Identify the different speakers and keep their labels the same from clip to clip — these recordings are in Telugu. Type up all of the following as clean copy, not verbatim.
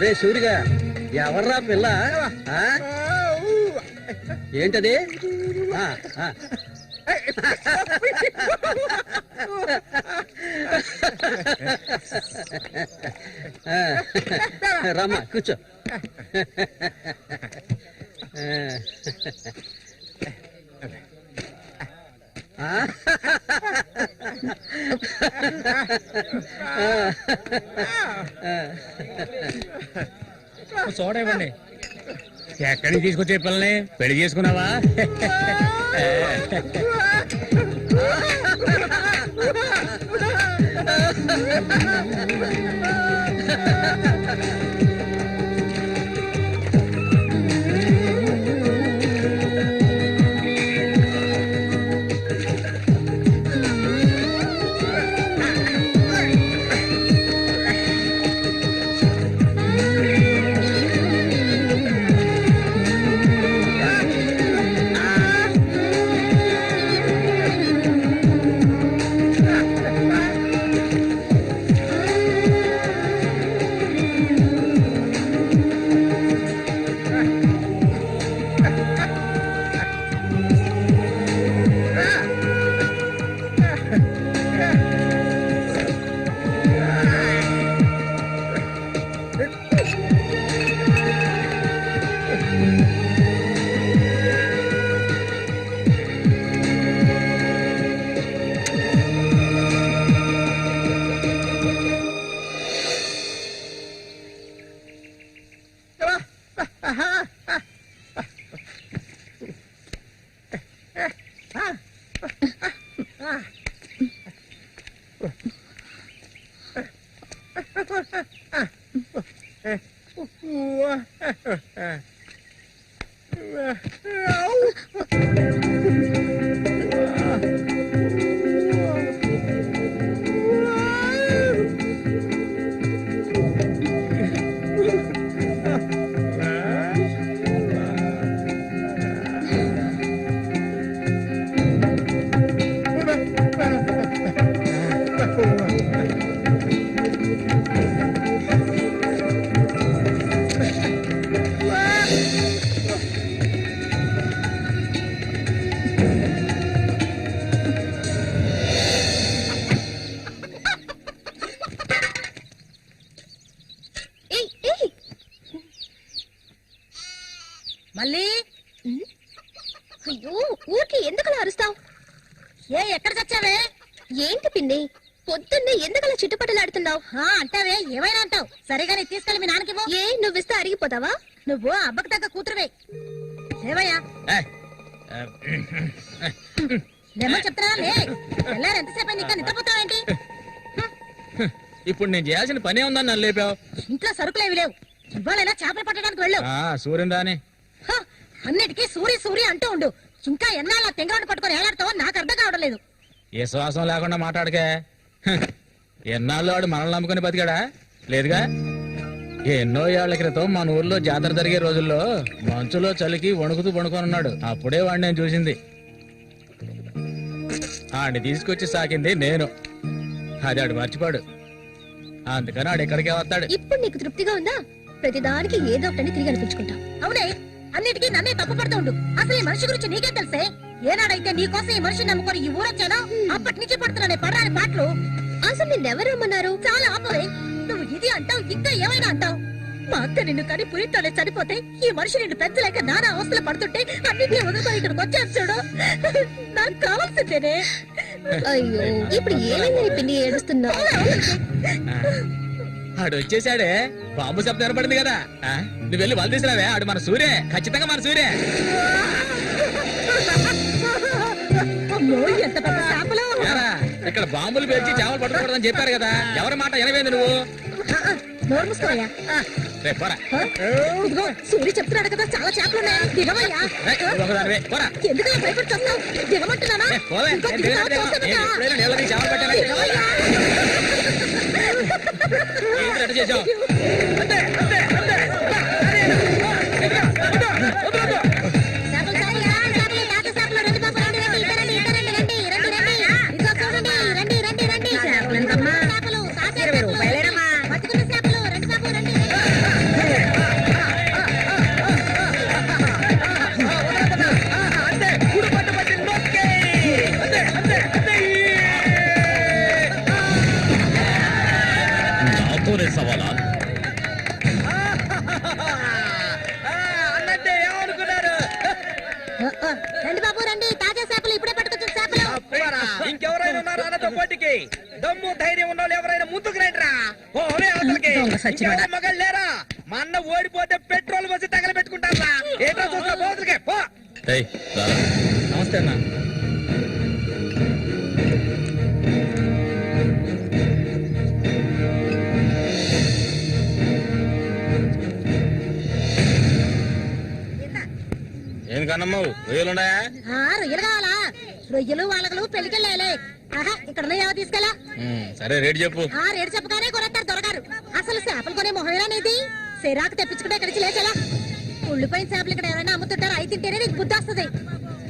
Speaker 1: ఒరే సూరిగా, ఎవర్రా పిల్ల? ఏంటది? రామ్మా కూర్చో.
Speaker 2: చూడండి ఎక్కడి నుంచి తీసుకొచ్చే పిల్లని పెళ్లి చేసుకున్నావా?
Speaker 3: మళ్ళీ అయ్యో ఊరికి ఎందుకలా అరుస్తావు? ఎక్కడ చచ్చావే? ఏంటి పిన్ని పొద్దున్నే ఎందుకలా చుట్టుపట్టలాడుతున్నావు? అంటావే ఏమైనా అంటావు. సరిగానే తీసుకెళ్ళి మీ నాన్నకివ్వు. ఏ నువ్విస్తే అరిగిపోతావా? నువ్వు అబ్బకు తగ్గ కూతురువే. లేవయ్యా లేమో చెప్తున్నా. ఎల్లారు ఎంతసేపు ఇంకా నిద్రపోతావేంటి?
Speaker 2: ఇప్పుడు నేను చేయాల్సిన పనే ఉందని నన్ను లేపావు.
Speaker 3: ఇంట్లో సరుకులేవి లేవు. ఇవాళ చేపలు పట్టడానికి వెళ్ళావు.
Speaker 2: సూర్యం రాని
Speaker 3: అన్నిటికీ సూరి సూరి అంటూ ఉండు. ఇంకా ఎన్నాళ్ళ తెంగవాడిని పట్టుకొని ఏలాడతావో నాకు అర్థం కావడం లేదు.
Speaker 2: ఏ శ్వాసం లేకుండా మాట్లాడకే. ఎన్నాళ్ళు వాడు మనల్ని నమ్ముకుని బతికాడా? లేదుగా. ఎన్నో ఏళ్ల క్రితం మన ఊర్లో జాతర జరిగే రోజుల్లో మంచులో చలికి వణుకుతూ పడుకొనున్నాడు. అప్పుడే వాడిని నేను చూసింది. ఆడిని తీసుకొచ్చి సాకింది నేను. అది ఆడు మర్చిపోడు. అందుకని ఆడు ఎక్కడికే వస్తాడు.
Speaker 3: ఇప్పుడు నీకు తృప్తిగా ఉందా? ప్రతిదానికి ఏదో ఒకటి తిరిగి అనిపించుకుంటా. అవునే, అన్నిటికీ నన్నే తప్పు పడుతూ ఉండు. అసలు ఈ మనిషి గురించి నీకే తెలిసే. ఏనాడైతే నీకోసం ఈ మనిషిని నమ్ముకొని ఈ ఊరొచ్చానో అప్పటి నుంచి పడుతున్నానే పడరాని పాటలు. అసలు నిన్నెవరమ్మన్నారు? చాలా ఆపవే. నువ్వు ఇది అంటావు, ఇంకా ఏమైనా అంటావు. మా అక్క నిన్ను కని పురితోనే చనిపోతే ఈ మనిషి నిన్ను పెంచలేక నానా అవస్థలు పడుతుంటే అన్నింటినీ వదులుకొని ఇక్కడికి వచ్చాను చూడు. నాకు కావాల్సిందేనే. అయ్యో ఇప్పుడు ఏమైంది పిన్ని ఏడుస్తున్నావు?
Speaker 2: ఆడు వచ్చేసాడే. బాంబు శబ్దం వినపడింది కదా. నువ్వు వెళ్ళి వాళ్ళు తీసుకురావే. ఆడు మన సూర్యే, ఖచ్చితంగా మన సూర్యే. ఇక్కడ బాంబులు పేర్చి చేపలు పట్టుకోవడం చెప్పారు కదా. ఎవరి మాట వినవేంది నువ్వు?
Speaker 3: సూర్య చెప్తున్నాడు కదా చాలా చేపలున్నాయి. దిగవయ్యా. ఎందుకలా భయపడుతున్నావు? దిగమంటున్నానా?
Speaker 2: చేసావు
Speaker 4: నాన్నతో పోటీకి దమ్ము ధైర్యం ఉన్న వాళ్ళు ఎవరైనా ముందుకు రండిరా. ఓరే అవతలకి.
Speaker 3: దొంగ సచ్చినోడా.
Speaker 4: ఇంకెవరు మగాళ్ళు లేరా? మా అన్న ఓడిపోతే పెట్రోల్ పోసి తగలబెట్టుకుంటారా? ఏటో చూస్తా పోతులకే పో.
Speaker 2: నమస్తే అన్న. ఏం కన్నమ్మావు రొయ్యలున్నాయా?
Speaker 3: రొయ్యలు కావాలా? రొయ్యలు వాళ్ళగలు పెళ్లికెళ్ళాలి. ఆహా, ఇక్కడ ఏవో తీసుకెళ్ళా.
Speaker 2: సరే రేటు చెప్పు.
Speaker 3: రేటు చెప్పగానే కొనేస్తారు దొరగారు. అసలు చేపలు కొనే మొహమేనేది? సిరాకు తెప్పించుకుంటే ఇక్కడి నుంచి లేచలా. ఉళ్ళిపోయిన చేపలు ఇక్కడ ఎవరైనా అమ్ముతుంటారు. అయి తింటేనే నీకు బుద్ధి వస్తుంది.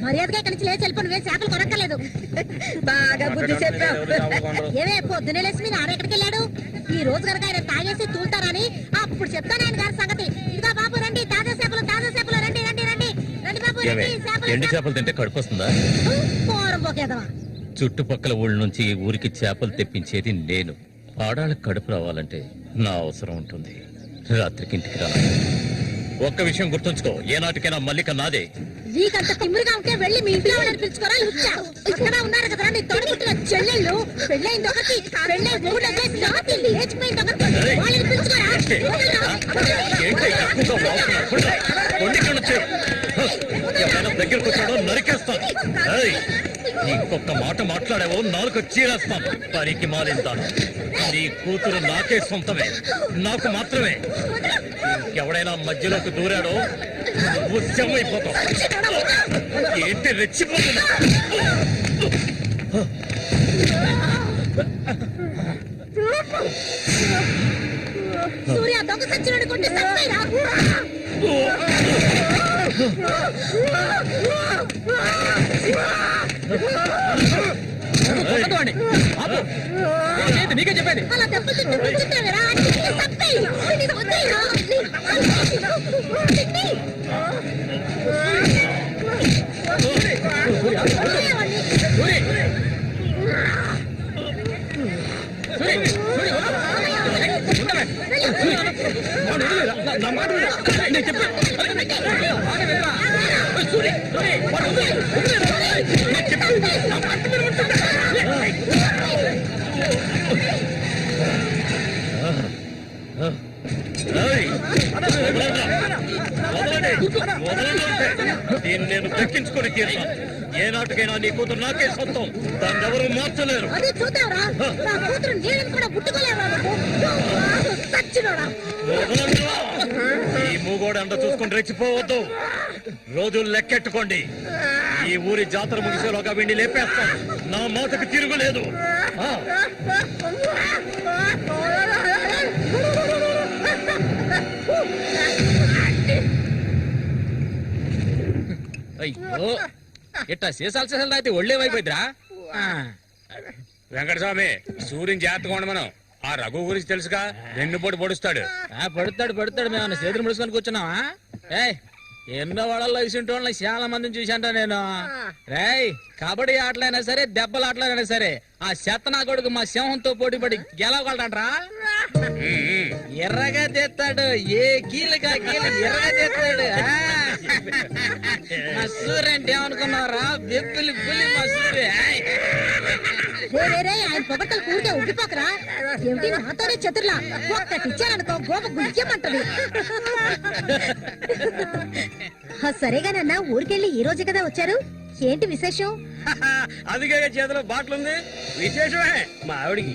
Speaker 3: మర్యాదగా ఇక్కడి నుంచి లేచి వెళ్ళిపో. నువ్వే చేపలు కొనక్కర్లేదు. బాగా బుద్ధి చెప్పావు. ఏమే పొద్దునే లేచి మీ నాన్న ఎక్కడికి వెళ్ళాడు? ఈ రోజు కనుక ఆయన తాగేసి తూలుతారని అప్పుడు చెప్తాను ఆయన గారి సంగతి. ఇదిగా బాబు రండి, తాజా చేపలు రండి రండి రండి రండి బాబు రండి.
Speaker 5: ఎండు చేపలు తింటే కడుపు వస్తుందా?
Speaker 3: పోరం పోకేదవా.
Speaker 5: చుట్టుపక్కల ఊళ్ళ నుంచి ఈ ఊరికి చేపలు తెప్పించేది నేను. ఆడాళ్ళకి కడుపు రావాలంటే నా అవసరం ఉంటుంది. రాత్రికి ఇంటికి రా. ఒక్క విషయం గుర్తుంచుకో, ఏనాటికైనా మల్లిక నాదే.
Speaker 3: నీకంత తిమ్మిరిగా ఉంటే వెళ్ళి మీ ఇంట్లో వాళ్ళని పిలుచుకోరా. లుచ్చా అక్కడ ఉన్నారు కదా నీ తోడుపుట్టిన చెల్లెళ్ళు. పెళ్ళైంది ఒకటి, పెళ్ళై మూడు లేచిపోయింది ఒకటి. వాళ్ళని పిలుచుకోరా.
Speaker 5: ఏంటి ఎక్కువగా వాగుతున్నావు? కొండికి నుంచి ఎవరైనా దగ్గరకు వచ్చాడో నరికేస్తాను. ఏయ్, ఇంకొక మాట మాట్లాడావో నాలుగు చీరేస్తాను. పరికి మారింతాను. నీ కూతురు నాకే సొంతమే, నాకు మాత్రమే. ఎవడైనా మధ్యలోకి దూరాడో ఉద్యమైపోతావు. ఏంటి రెచ్చిపోతున్నా?
Speaker 3: సూర్య దొంగ సచ్చినోడు కొట్టి చంపేరా.
Speaker 2: నీకే చెప్పేది.
Speaker 3: అలా దెబ్బలు తింటూ కూర్చుంటావేరా. చంపేయి. నీకు వద్దేరా.
Speaker 5: దీన్ని నేను దక్కించుకొని తీరుతాను. ఏనాటికైనా నీ కూతురు నాకే సొంతం. దాన్ని ఎవరు మార్చలేరు.
Speaker 3: అదే చూద్దాంరా. నా కూతురు నీళ్ళని కూడా ముట్టుకోలేవా నువ్వు? సచ్చినోడా.
Speaker 5: ఈ మూగోడు అండ చూసుకుని రెచ్చిపోవద్దు. రోజులు లెక్కెట్టుకోండి. ఈ ఊరి జాతర ముగిసేలోగా వీడిని లేపేస్తాను. నా మాటకు తిరుగులేదు.
Speaker 2: అయ్యో, ఇట్టా సీసాలు అయితే ఒళ్ళేమైపోయిద్దిరా.
Speaker 6: వెంకటస్వామి, సూర్యుని జాగ్రత్తగా ఉండమను. ఆ రఘు గురించి తెలుసుగా, వెన్నుపోటు పొడుస్తాడు.
Speaker 2: పడుతాడు. మేము చేతులు ముడుచుకొని కూర్చున్నావా? ఏయ్, ఎన్నో వాళ్ళల్లో ఇసుంటి వాళ్ళని చాలా మందిని చూశాంట నేను. రేయ్, కబడ్డీ ఆటలైనా సరే, దెబ్బల ఆటలైనా సరే, ఆ శతనా కొడుకు మా సింహంతో పోటీపడి గెలవగలడంట్రా. ఎర్రగా తెస్తాడు. ఏ కీలుగా కీలు ఎర్రగా తెస్తాడు. మా సూర్య అంటే ఏమనుకున్నారా? వెప్పులి పులి మా సూర్య.
Speaker 3: ఆయన పొగట్టలు కూడితే ఉబ్బిపోకరా. ఏమిటి నాతోనే చతుర్లా ఒక్కటి ఇచ్చారనుకో గోప గుయ్యమంటది. సరేగానన్నా, ఊరికెళ్ళి ఈ రోజు కదా వచ్చారు. ఏంటి విశేషం?
Speaker 4: అందుకే చేతిలో బాటిల్ ఉంది. విశేషమే మా ఆవిడికి.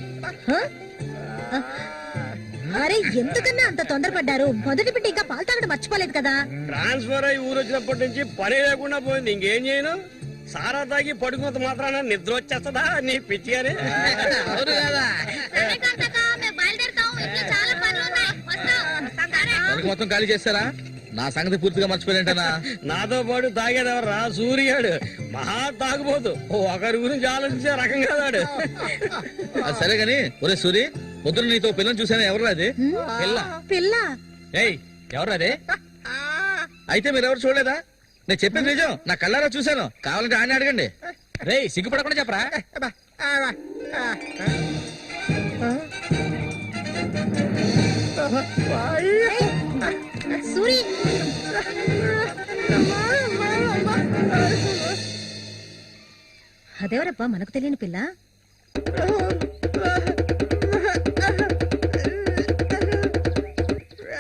Speaker 3: అరే, ఎందుకన్నా అంత తొందరపడ్డారు? మొదటి బిడ్డ ఇంకా పాలు తాగడం మర్చిపోలేదు కదా.
Speaker 4: ట్రాన్స్ఫర్ అయ్యి ఊరు వచ్చినప్పటి నుంచి పని లేకుండా పోయింది. ఇంకేం చేయను? సారా తాగి పడుకున్నంత మాత్రాన నిద్ర వచ్చేస్తుందా నీ పిచ్చిగానే?
Speaker 2: అవును కదా. మొత్తం ఖాళీ చేస్తారా? నా సంగతి పూర్తిగా మర్చిపోయింటనా?
Speaker 4: నాతో పాటు తాగేదెవర్రా? సూర్యాడు మహా తాగుపోతు. ఒకరి గురించి ఆలోచించే రకం కాదాడు.
Speaker 2: అది సరే గాని, ఒరే సూరి, పొద్దున నీతో పిల్లని చూసాను. ఎవరు అది?
Speaker 3: పిల్ల.
Speaker 2: ఏయ్, ఎవరు అది? అయితే మీరు ఎవరు చూడలేదా? నేను చెప్పేది నిజం. నా కళ్ళారా చూశాను. కావాలంటే ఆయన అడగండి. రేయ్, సిగ్గుపడకుండా చెప్పరా?
Speaker 3: సూరి, అదేవరబ్బా మనకు తెలియని పిల్ల?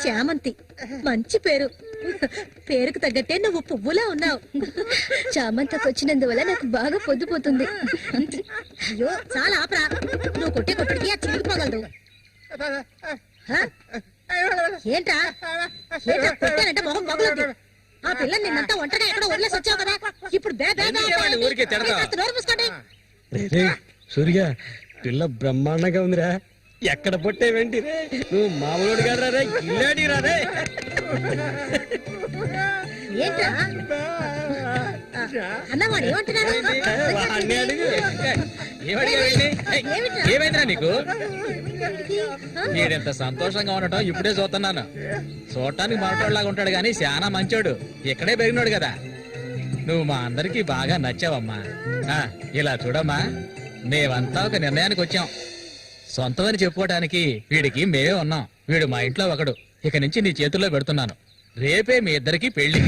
Speaker 3: చామంతి మంచి పేరు. పేరుకు తగ్గట్టే నువ్వు పువ్వులా ఉన్నావు.
Speaker 7: చామంతకు వచ్చినందువల్ల నాకు బాగా పొద్దుపోతుంది.
Speaker 3: అయ్యో చాలా ఆపరా, నువ్వు కొట్టే కొట్టుడికి అది చిరిగిపోగలదు. ఏంట్రా ఏంట్రా కొట్టానంటే మొహం పగులుద్ది. ఆ పిల్లని నిన్నంతా ఒంటరిగా ఎక్కడో వదిలేసి వచ్చావు కదా, ఇప్పుడు
Speaker 4: ఊరికే తిడతావు?
Speaker 3: నోరు మూసుకోండి.
Speaker 4: సూర్య పిల్ల బ్రహ్మాండంగా ఉందిరా. ఎక్కడ పుట్టేవేంటి రే, నువ్వు మామూలుడు కాదురా రే, గిల్లాడి రా రే.
Speaker 3: ఏంట్రా అన్నవాడు ఏమంటున్నాడు?
Speaker 4: వాడిని అడుగు.
Speaker 2: ఏమైందిరా నీకు? వీడెంత సంతోషంగా ఉండటం ఇప్పుడే చూస్తున్నాను. చూడటానికి మనటోళ్ళలాగా ఉంటాడు గాని చాలా మంచోడు. ఇక్కడే పెరిగినాడు కదా. నువ్వు మా అందరికి బాగా నచ్చావమ్మా. ఇలా చూడమ్మా, మేమంతా ఒక నిర్ణయానికి వచ్చాం. సొంతమని చెప్పుకోవడానికి వీడికి మేమే ఉన్నాం. వీడు మా ఇంట్లో ఒకడు. ఇక నుంచి నీ చేతుల్లో పెడుతున్నాను. రేపే మీ ఇద్దరికి పెళ్లి.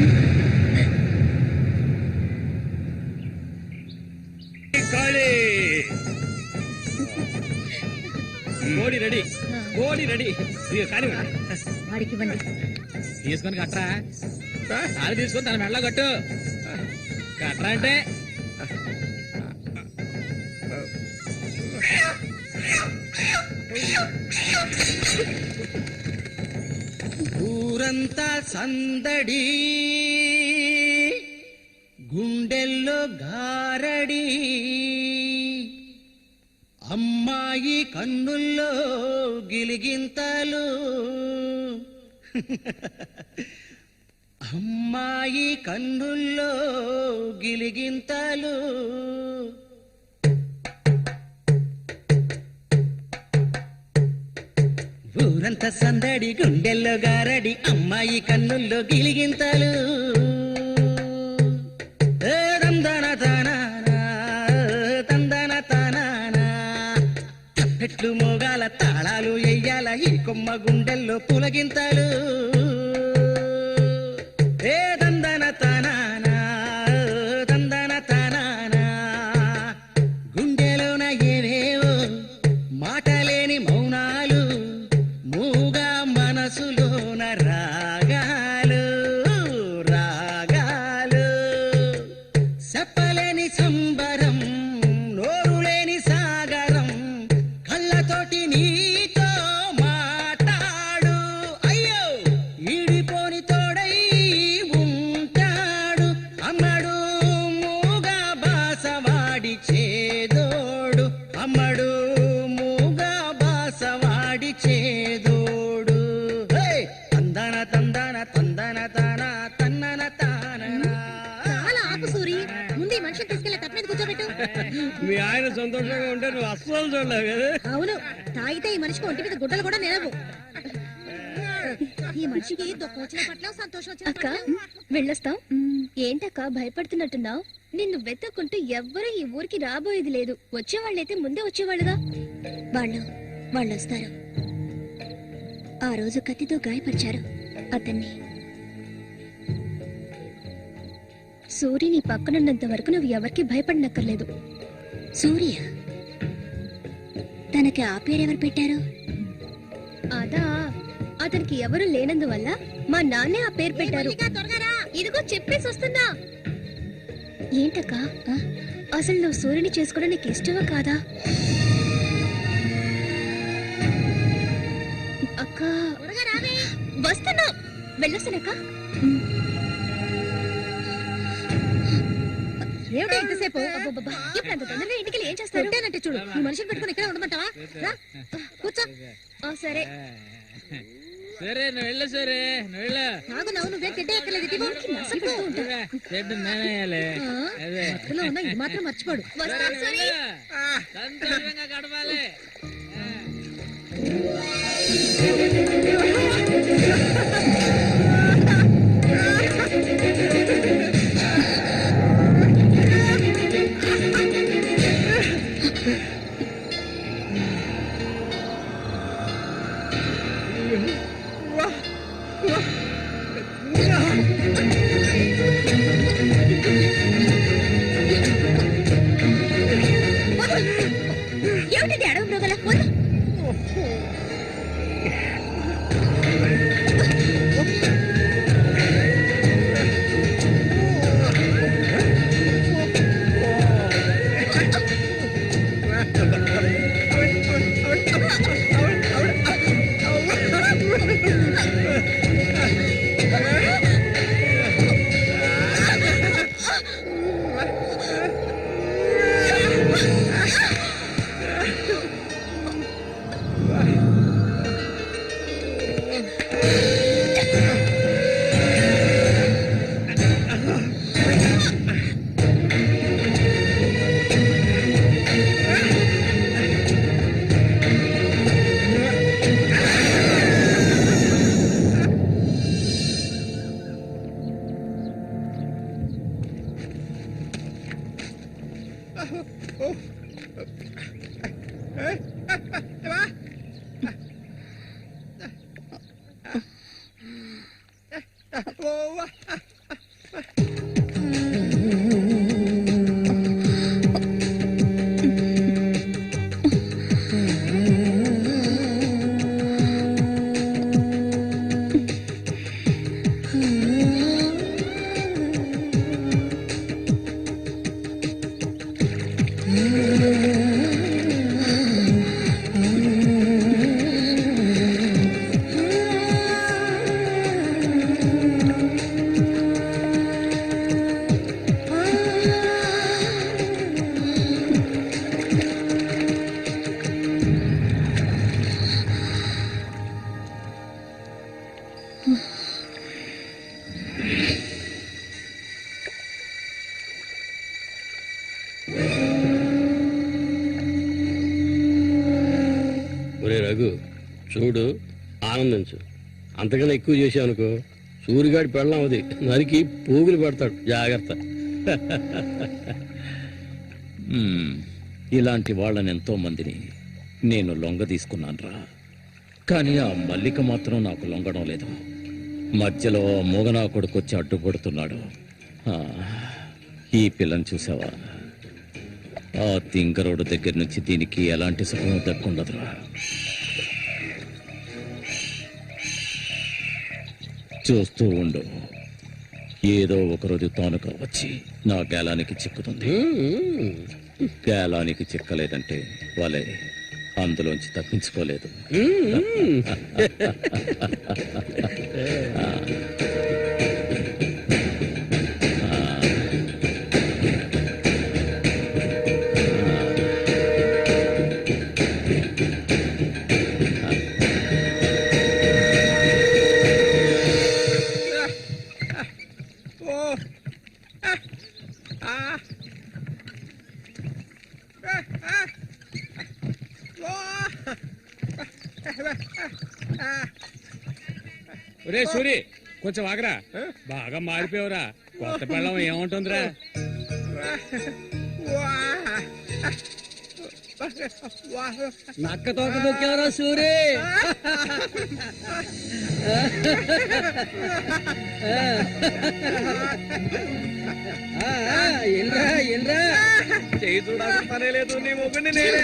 Speaker 4: కోడి రెడీ, కోడి రెడీ. కానీ
Speaker 3: వాడికి ఇవ్వండి.
Speaker 2: తీసుకొని కట్టరా. అది తీసుకొని తన మెళ్ళ కట్టు. కట్టరా అంటే
Speaker 1: ఊరంతా సందడి, గుండెల్లో గారడి, అమ్మాయి కన్నుల్లో గిలిగింతలు, అమ్మాయి కన్నుల్లో గిలిగింతలు. ఊరంతా సందడి, గుండెల్లో గారడి, అమ్మాయి కన్నుల్లో గిలిగింతలు. తందన తానానా, తందన తానానా, తప్పెట్లు మోగాల, తాళాలు ఎయ్యాల, ఈ కొమ్మ గుండెల్లో పులగింతలు. తందన తానానా, తందన తానానా, గుండెలోన ఏవేవో మాటలేని మౌనాలు, మూగా మనసులోన రాగాలు, రాగాలు, చెప్పలేని సంబరం, నోరులేని సాగరం, కళ్ళతోటి నీతో మాట్లాడు. అయ్యో ఈడిపోని తోడై ఉంటాడు, అమ్మడు మూగా బాసవాడి చేదోడు, అమ్మడు మూగా బాసవాడి చేదోడు. తందన తందన తందన తాన తన్నన తాననా.
Speaker 3: చాలా ఆపు సూరి, ముందు ఈ మనిషిని తీసుకెళ్ళి తప్ప మీద కూర్చోబెట్టు.
Speaker 4: మీ ఆయన సంతోషంగా ఉంటే నువ్వు అస్సలు చూడలేవు కదా.
Speaker 3: అవును, తాగితే ఈ మనిషికి ఒంటి మీద గుడ్డలు కూడా నిలవు. ఈ మనిషికి దుఃఖం వచ్చిన పట్ల సంతోషం వచ్చిన
Speaker 7: అక్క వెళ్ళొస్తాం. ఏంటక్క భయపడుతున్నట్టున్నావు? నిన్ను వెతుక్కుంటూ ఎవ్వరూ ఈ ఊరికి రాబోయేది లేదు. వచ్చేవాళ్ళైతే ముందే వచ్చేవాళ్ళుగా. వాళ్ళు వస్తారు. ఆ రోజు కత్తితో గాయపరిచారు అతన్ని. సూర్య నీ పక్కనున్నంత వరకు నువ్వు ఎవరికి భయపడనక్కర్లేదు. సూర్య తనకి ఆ పేరెవరు పెట్టారు? అదా, అతనికి ఎవరు లేనందువల్ల మా నాన్నే ఆ పేరు పెట్టారు. ఇదిగో చెప్పేసి వస్తున్నా. ఏంటక్క, అసలు నువ్వు సూర్యుని చేసుకోవడం నీకు ఇష్టమా కాదా? అక్క వస్తున్నా, వెళ్ళొస్తానక్క.
Speaker 3: ఏమిటో ఎంతసేపు?
Speaker 7: ఇప్పుడు అంత తొందరగా ఇంటికి ఏం చేస్తారు?
Speaker 3: పెట్టానంటే చూడు, ఈ మనిషిని పెట్టుకుని ఇక్కడే ఉండమంటావా? రా, కూర్చో.
Speaker 7: సరే
Speaker 2: సరే నువ్వు వెళ్ళు. సరే నువ్వు వెళ్ళు.
Speaker 3: నాగు నవ్వు నువ్వే తింటే ఎక్కలేదు.
Speaker 2: చెడ్డు నేనేయాలి. అదే
Speaker 3: మధ్యలో ఉన్న ఇది మాత్రం మర్చిపోడు.
Speaker 7: వస్తాను సూరి.
Speaker 2: సంతోషంగా గడపాలి.
Speaker 4: ఒరే రఘు చూడు, ఆనందించు. అంతకన్నా ఎక్కువ చేసావు అనుకో సూరిగాడి పెళ్ళం అది నరికి పోగులు పెడతాడు. జాగ్రత్త.
Speaker 5: ఇలాంటి వాళ్ళని ఎంతో మందిని నేను లొంగ తీసుకున్నానురా. కానీ ఆ మల్లిక మాత్రం నాకు లొంగడం లేదు. మధ్యలో మూగనా కొడుకొచ్చి అడ్డుపడుతున్నాడు. ఈ పిల్లని చూసావా? ఆ తింగరోడు దగ్గర నుంచి దీనికి ఎలాంటి సుఖం దక్కుండదురా. చూస్తూ ఉండు, ఏదో ఒకరోజు తాను వచ్చి నా గేలానికి చిక్కుతుంది. గేలానికి చిక్కలేదంటే వాళ్ళే అందులోంచి తప్పించుకోలేదు.
Speaker 6: ఒరే సూరి, కొంచెం ఆగరా. బాగా మారిపోయావురా. కొత్త పెళ్ళం ఏముంటుందిరా?
Speaker 1: నక్క తోక దొక్కేవరా సూరి. ఏంట్రా
Speaker 4: చేయి చూడాల్సిన లేదు. నీ మొగ్గుని నేనే.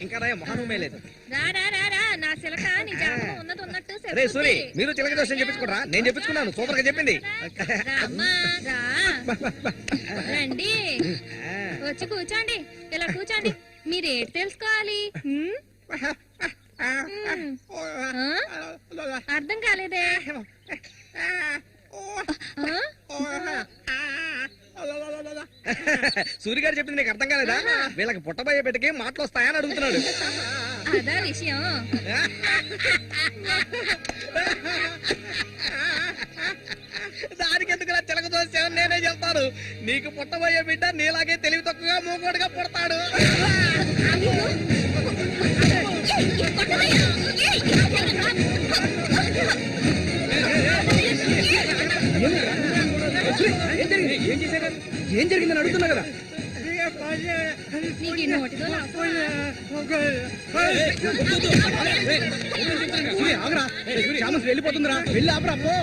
Speaker 4: ఇంకా మహానమే లేదు.
Speaker 7: నా చిలక నీ జాతకం ఉన్నది ఉన్నట్టు
Speaker 4: రే సూరి, మీరు చిలక దోషం చెప్పించుకోరా? నేను చెప్పించుకున్నాను. సూపర్ గా చెప్పింది.
Speaker 7: రండి, వచ్చి కూర్చోండి. ఇలా కూర్చోండి. మీరు ఏంటి తెలుసుకోవాలి? అర్థం కాలేదే?
Speaker 4: సూరి గారు చెప్పింది నీకు అర్థం కాలేదా? వీళ్ళకి పుట్టబోయే బిడ్డకి మాటలు వస్తాయని అడుగుతున్నాడు.
Speaker 7: అదా విషయం.
Speaker 4: దానికి ఎందుకు చిలక దోషం నేనే చెప్తాను. నీకు పుట్టబోయే బిడ్డ నీలాగే తెలివి తక్కువగా మూగోడుగా పుడతాడు.
Speaker 1: ఏం జరిగిందని అడుగుతున్నా కదా.
Speaker 7: నీకు ఈ నోటితో
Speaker 1: ఆగరా, చామస్ వెళ్ళిపోతుందిరా. వెళ్ళి ఆపరా పో.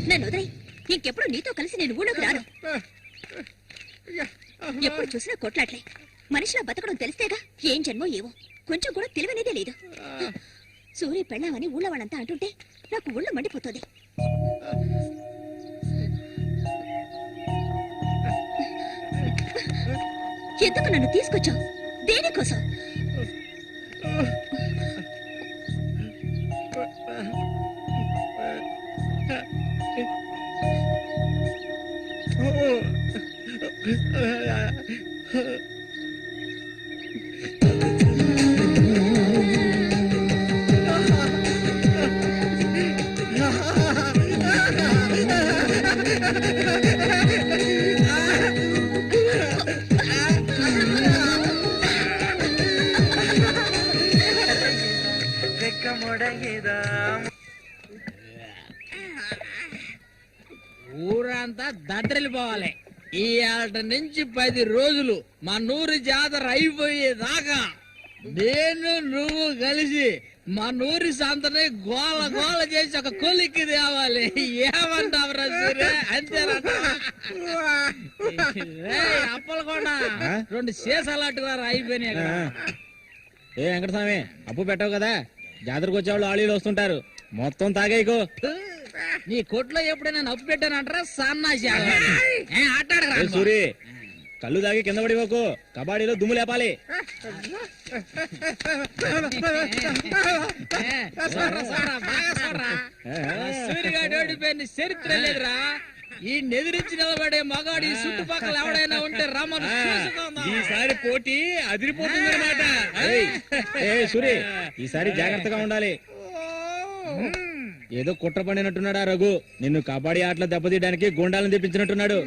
Speaker 3: నన్ను వదిలేయ్. ఇంకెప్పుడు నీతో కలిసి నేను ఊళ్ళోకి రాను. ఎప్పుడు చూసినా కొట్లాట్లే. మనిషిలా బతకడం తెలిస్తేగా. ఏం జన్మో ఏవో.
Speaker 7: కొంచెం కూడా తెలివనేదే లేదు. సూర్య పెళ్ళామని ఊళ్ళో వాళ్ళంతా అంటుంటే నాకు ఒళ్ళు మండిపోతుంది. ఎందుకు నన్ను తీసుకొచ్చావు? దేనికోసం?
Speaker 2: ఊరంతా దద్దరిల్లిపోవాలి. ఈ ఆట నుంచి 10 రోజులు మా నూరు జాతర అయిపోయేదాకా నేను నువ్వు కలిసి మా నూరి సంతని గోల గోల చేసి ఒక కొలిక్కి తేవాలి. ఏమంటావురా సూర్య? అంతేనంట. అప్పలకొండ 2 సీసాలట్టుగా అయిపోయినాయి.
Speaker 1: ఏ వెంకటస్వామి, అప్పు పెట్టవు కదా, జాతరకు వచ్చేవాళ్ళు ఆళీలు వస్తుంటారు, మొత్తం తాగేయకు.
Speaker 2: నీ కొట్లో ఎప్పుడైనా నప్పు పెట్టానంటారా? సన్నాసి
Speaker 1: ఏ సూరి, కళ్ళు తాగి కింద పడిపోకు, కబాడీలో దుమ్ము లేపాలి.
Speaker 2: సూర్యగాడు ఓడిపోయిన చరిత్ర లేదురా. ఈ నెదిరించి నిలబడే మగాడు ఈ చుట్టుపక్కల ఎవడైనా ఉంటే రమ్మను.
Speaker 1: ఈసారి పోటీ అదిరిపోతుందన్నమాట. సూరి, ఈసారి జాగ్రత్తగా ఉండాలి. ఏదో కుట్ర పండినట్టున్నాడా రఘు? నిన్ను కబడ్డీ ఆటలో దెబ్బతీయడానికి గుండాలను తెప్పించినట్టున్నాడు.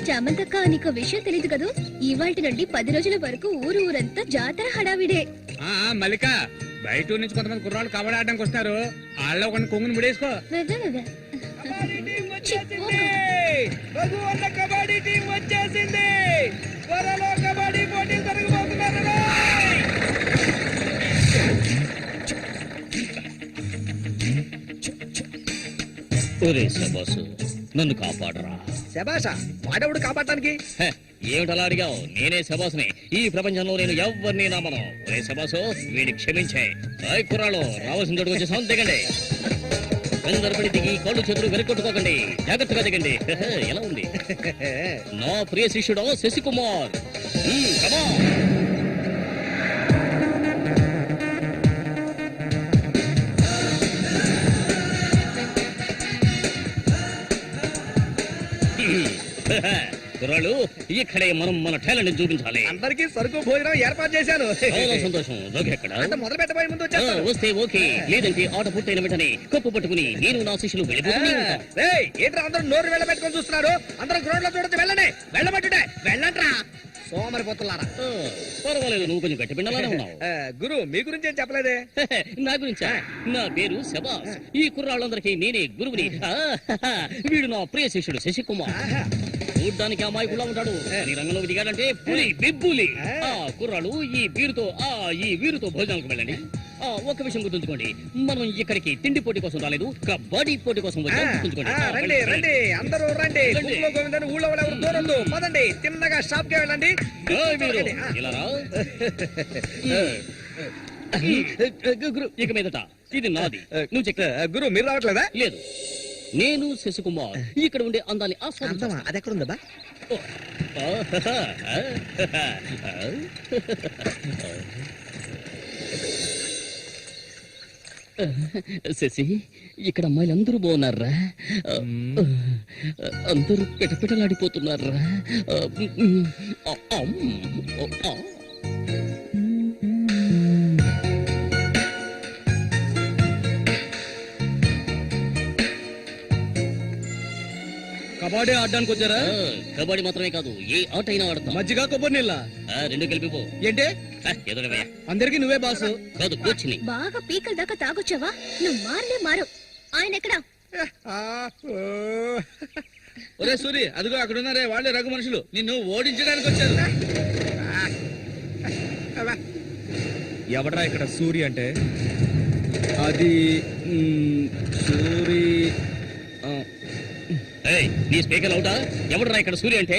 Speaker 7: చామంతక్క, నీకు విషయం తెలీదు కదూ? ఇవాటి నుండి 10 రోజుల వరకు ఊరంతా జాతర హడావిడే.
Speaker 6: మల్లిక, బయట ఊరి నుంచి కొంతమంది కుర్రాళ్ళు కబడ్డీ ఆడడానికి వస్తారు. వాళ్ళ కొన్ని కొంగుని ముడేసుకో.
Speaker 1: కబడ్డీ టీం వచ్చేసింది. త్వరలో కబడ్డీ పోటీ జరగబోతున్నారు.
Speaker 5: ఒరే శబాసు, నన్ను కాపాడరా.
Speaker 1: శబాషా, వాడెవడు కాపాడటానికి?
Speaker 5: ఏమిటలా అడిగావు? నేనే శబాసుని. ఈ ప్రపంచంలో నేను ఎవరిని నమ్మను. ఒరే శబాసు, వీడిని క్షమించే. కుర్రాళ్ళు రావాల్సిన చోటుకు వచ్చేసాం, దిగండి. అందరపడి దిగి కాళ్ళు చేతులు వెనకొట్టుకోకండి, జాగ్రత్తగా దిగండి. ఎలా ఉంది నా ప్రియ శిష్యుడు శశికుమార్? కమా. కుర్రాళ్ళు, ఇక్కడే మనం మన టాలెంట్ చూపించాలి.
Speaker 1: అందరికీ సరుకు భోజనం ఏర్పాటు చేశాను.
Speaker 5: చాలా సంతోషం. ఎక్కడ
Speaker 1: మొదలు పెట్టబోయే ముందు
Speaker 5: వస్తే ఓకే, లేదంటే ఆట పూర్తయిన వెంటనే కప్పు పట్టుకుని నేను నా శిష్యులు వెళ్ళిపోతూనే ఉంటాం.
Speaker 1: ఏంట్రా అందరూ నోరు వెళ్ళబెట్టుకొని చూస్తున్నారు? అందరూ గ్రౌండ్ లో చూడొచ్చు, వెళ్ళండి. వెళ్ళబెట్టుడే, వెళ్ళంట్రా సోమరిపోతున్నారా.
Speaker 5: పర్వాలేదు, నువ్వు కొంచెం గట్టి పిండాలనే ఉన్నావు.
Speaker 1: గురు, మీ గురించి ఏం చెప్పలేదే?
Speaker 5: నా గురించా? నా పేరు శబాస్. ఈ కుర్రాళ్ళందరికీ నేనే గురువుని. వీడు నా ప్రియ శిష్యుడు శశికుమార్. చూడ్డానికి అమాయకులా ఉంటాడు. నీ రంగంలోకి దిగాడంటే పులి బిబ్బులి. కుర్రాళ్ళు, ఈ వీరుతో భోజనాలకు వెళ్ళండి. ఒక విషయం గుర్తుంచుకోండి, మనం ఇక్కడికి తిండి పోటీ కోసం రాలేదు, కబడ్డీ పోటీ కోసం వచ్చాం.
Speaker 1: రండి రండి, అందరూ రండి. గోవిందని ఊళ్ళో ఎవరు దూరద్దు, పదండి. తిన్నగా షాప్ కి వెళ్ళండి.
Speaker 5: ఇలా రా. ఇక మీదట ఇది నాది. నువ్వు చెక్.
Speaker 1: గురు, మీరు రావట్లేదా?
Speaker 5: లేదు, నేను శశికుమార్ ఇక్కడ ఉండే అందాన్ని ఆస్వాదించా.
Speaker 1: అది ఎక్కడ ఉందా?
Speaker 5: శశి, ఇక్కడ అమ్మాయిలు అందరూ బాగున్నారా? అందరూ పిటపిటలాడిపోతున్నారా?
Speaker 1: కబడ్డీ ఆడడానికి వచ్చారా?
Speaker 5: కబడ్డీ మాత్రమే కాదు, ఏ ఆట అయినా ఆడతాం.
Speaker 1: మజ్జిగ కొబ్బరి నీళ్ళ
Speaker 5: 2 కలిపిపో.
Speaker 1: ఏంటే?
Speaker 5: ఏదో
Speaker 1: అందరికి నువ్వే బాసు
Speaker 5: కాదు, కూర్చుని.
Speaker 7: బాగా పీకల దాకా తాగొచ్చావా? నువ్వు మారలే మారు. ఆయన ఎక్కడా?
Speaker 2: ఒరే సూరి, అదిగో అక్కడ ఉన్నారే, వాళ్ళే రఘు మనుషులు. నిన్ను ఓడించడానికి వచ్చారు.
Speaker 1: ఎవడరా ఇక్కడ సూరి అంటే? అది సూరి.
Speaker 5: నీ స్పీకర్ అవుతా? ఎవడరా ఇక్కడ సూర్య అంటే?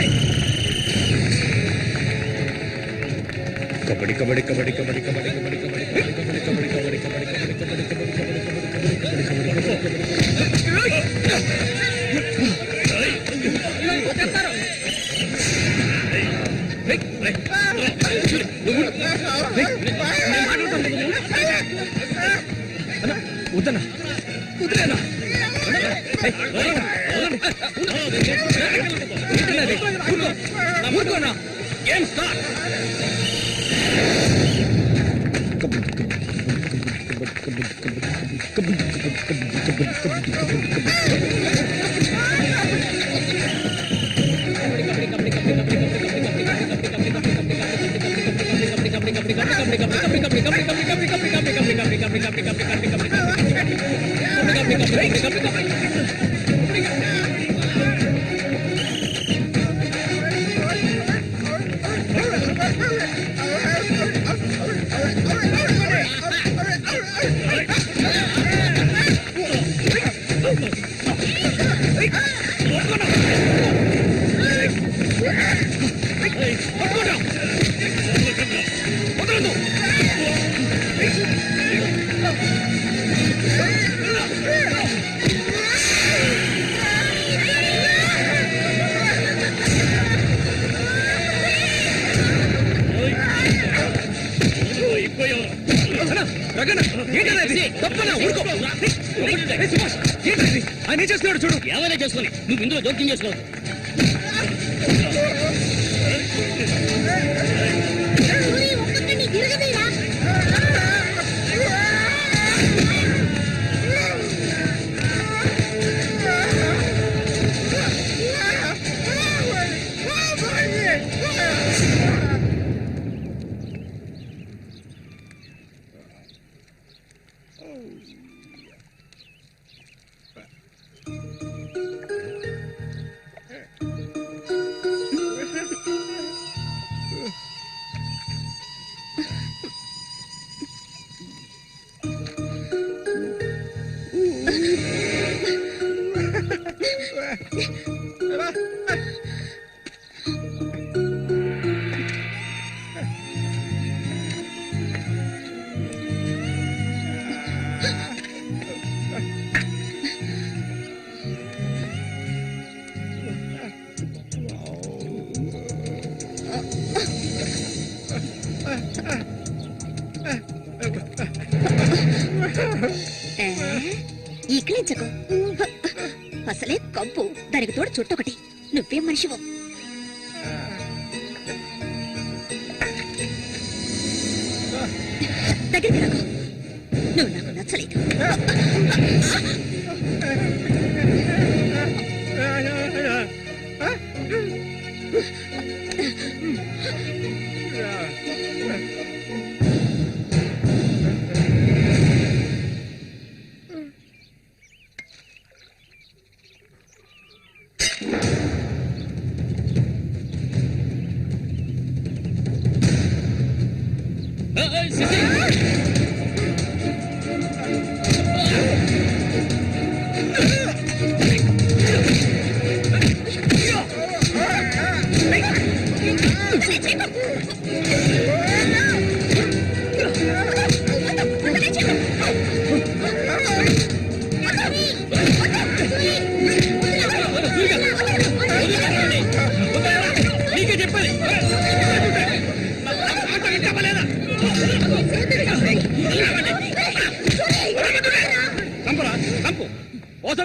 Speaker 1: కబడ్డీ కబడ్డీ కబడ్డీ కబడ్డీ కబడ్డీ కబడ్డీ కబడ్డీ కబడ్డీ కబడ్డీ కబడ్డీ కబడ్డీ వద్దన్నా వదిలేనా ఊరుకోనా ఏం స్టార్ట్ ఆయన చేస్తున్నాడు చూడు.
Speaker 4: ఏమైనా చేసుకొని నువ్వు ఇందులో జోక్యం చేసుకోవద్దు.
Speaker 3: ఒక్కొక్కడిని తిరగదీరా. ఈకిలించకు. అసలే కంపు, దానికి తోడు చుట్టొకటి. నువ్వేం మనిషివు? దగ్గరికి రాకు. నువ్వు నాకు నచ్చలేదు.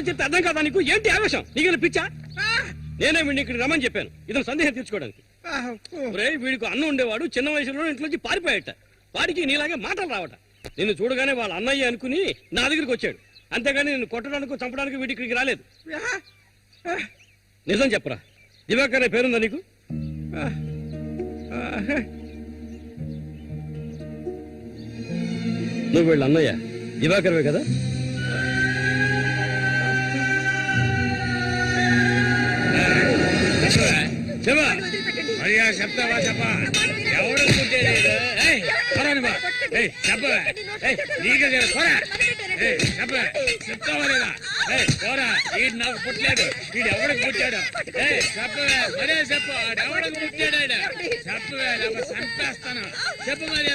Speaker 6: చెప్తే అర్థం కాదా నీకు? ఏంటి ఆవేశం? నీకు పిచ్చా? నేనే వీడిని ఇక్కడ రమ్మని చెప్పాను, ఇతను సందేహం తీర్చుకోవడానికి. వీడికి అన్నం ఉండేవాడు, చిన్న వయసులో ఇంట్లోంచి పారిపోయాట. వాడికి నీలాగే మాటలు రావట. నిన్ను చూడగానే వాళ్ళ అన్నయ్య అనుకుని నా దగ్గరికి వచ్చాడు, అంతేగాని నిన్ను కొట్టడానికి చంపడానికి వీడి ఇక్కడికి రాలేదు. నిజం చెప్పరా, దివాకర్ అనే పేరుందా నీకు? నువ్వు వీళ్ళ అన్నయ్య దివాకర్వే కదా? చెప్తావా? చెప్పా. ఎవడు పుట్టేది? చెప్తావా లేదా? పోరా, వీడు నాకు పుట్టలేదు. వీడు ఎవడికి పుట్టాడు? చెప్పవే, మరే చెప్పు. ఎవడికి పుట్టాడు? చెప్పవే, చంపేస్తాను. చెప్పు మరి.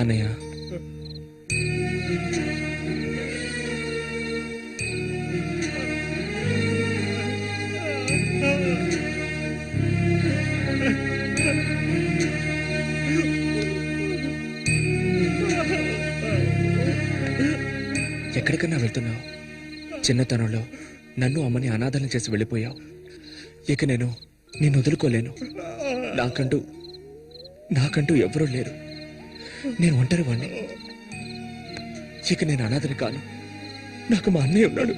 Speaker 1: అన్నయ్య, ఎక్కడికన్నా వెళ్తున్నావు? చిన్నతనంలో నన్ను అమ్మని అనాథలను చేసి వెళ్ళిపోయావు. ఇక నేను నిన్ను వదులుకోలేను. నాకంటూ ఎవరూ లేరు. నేను ఒంటరి వాణ్ణి. ఇక నేను అనాథని కాను. నాకు మా అన్నయ్య ఉన్నాడు.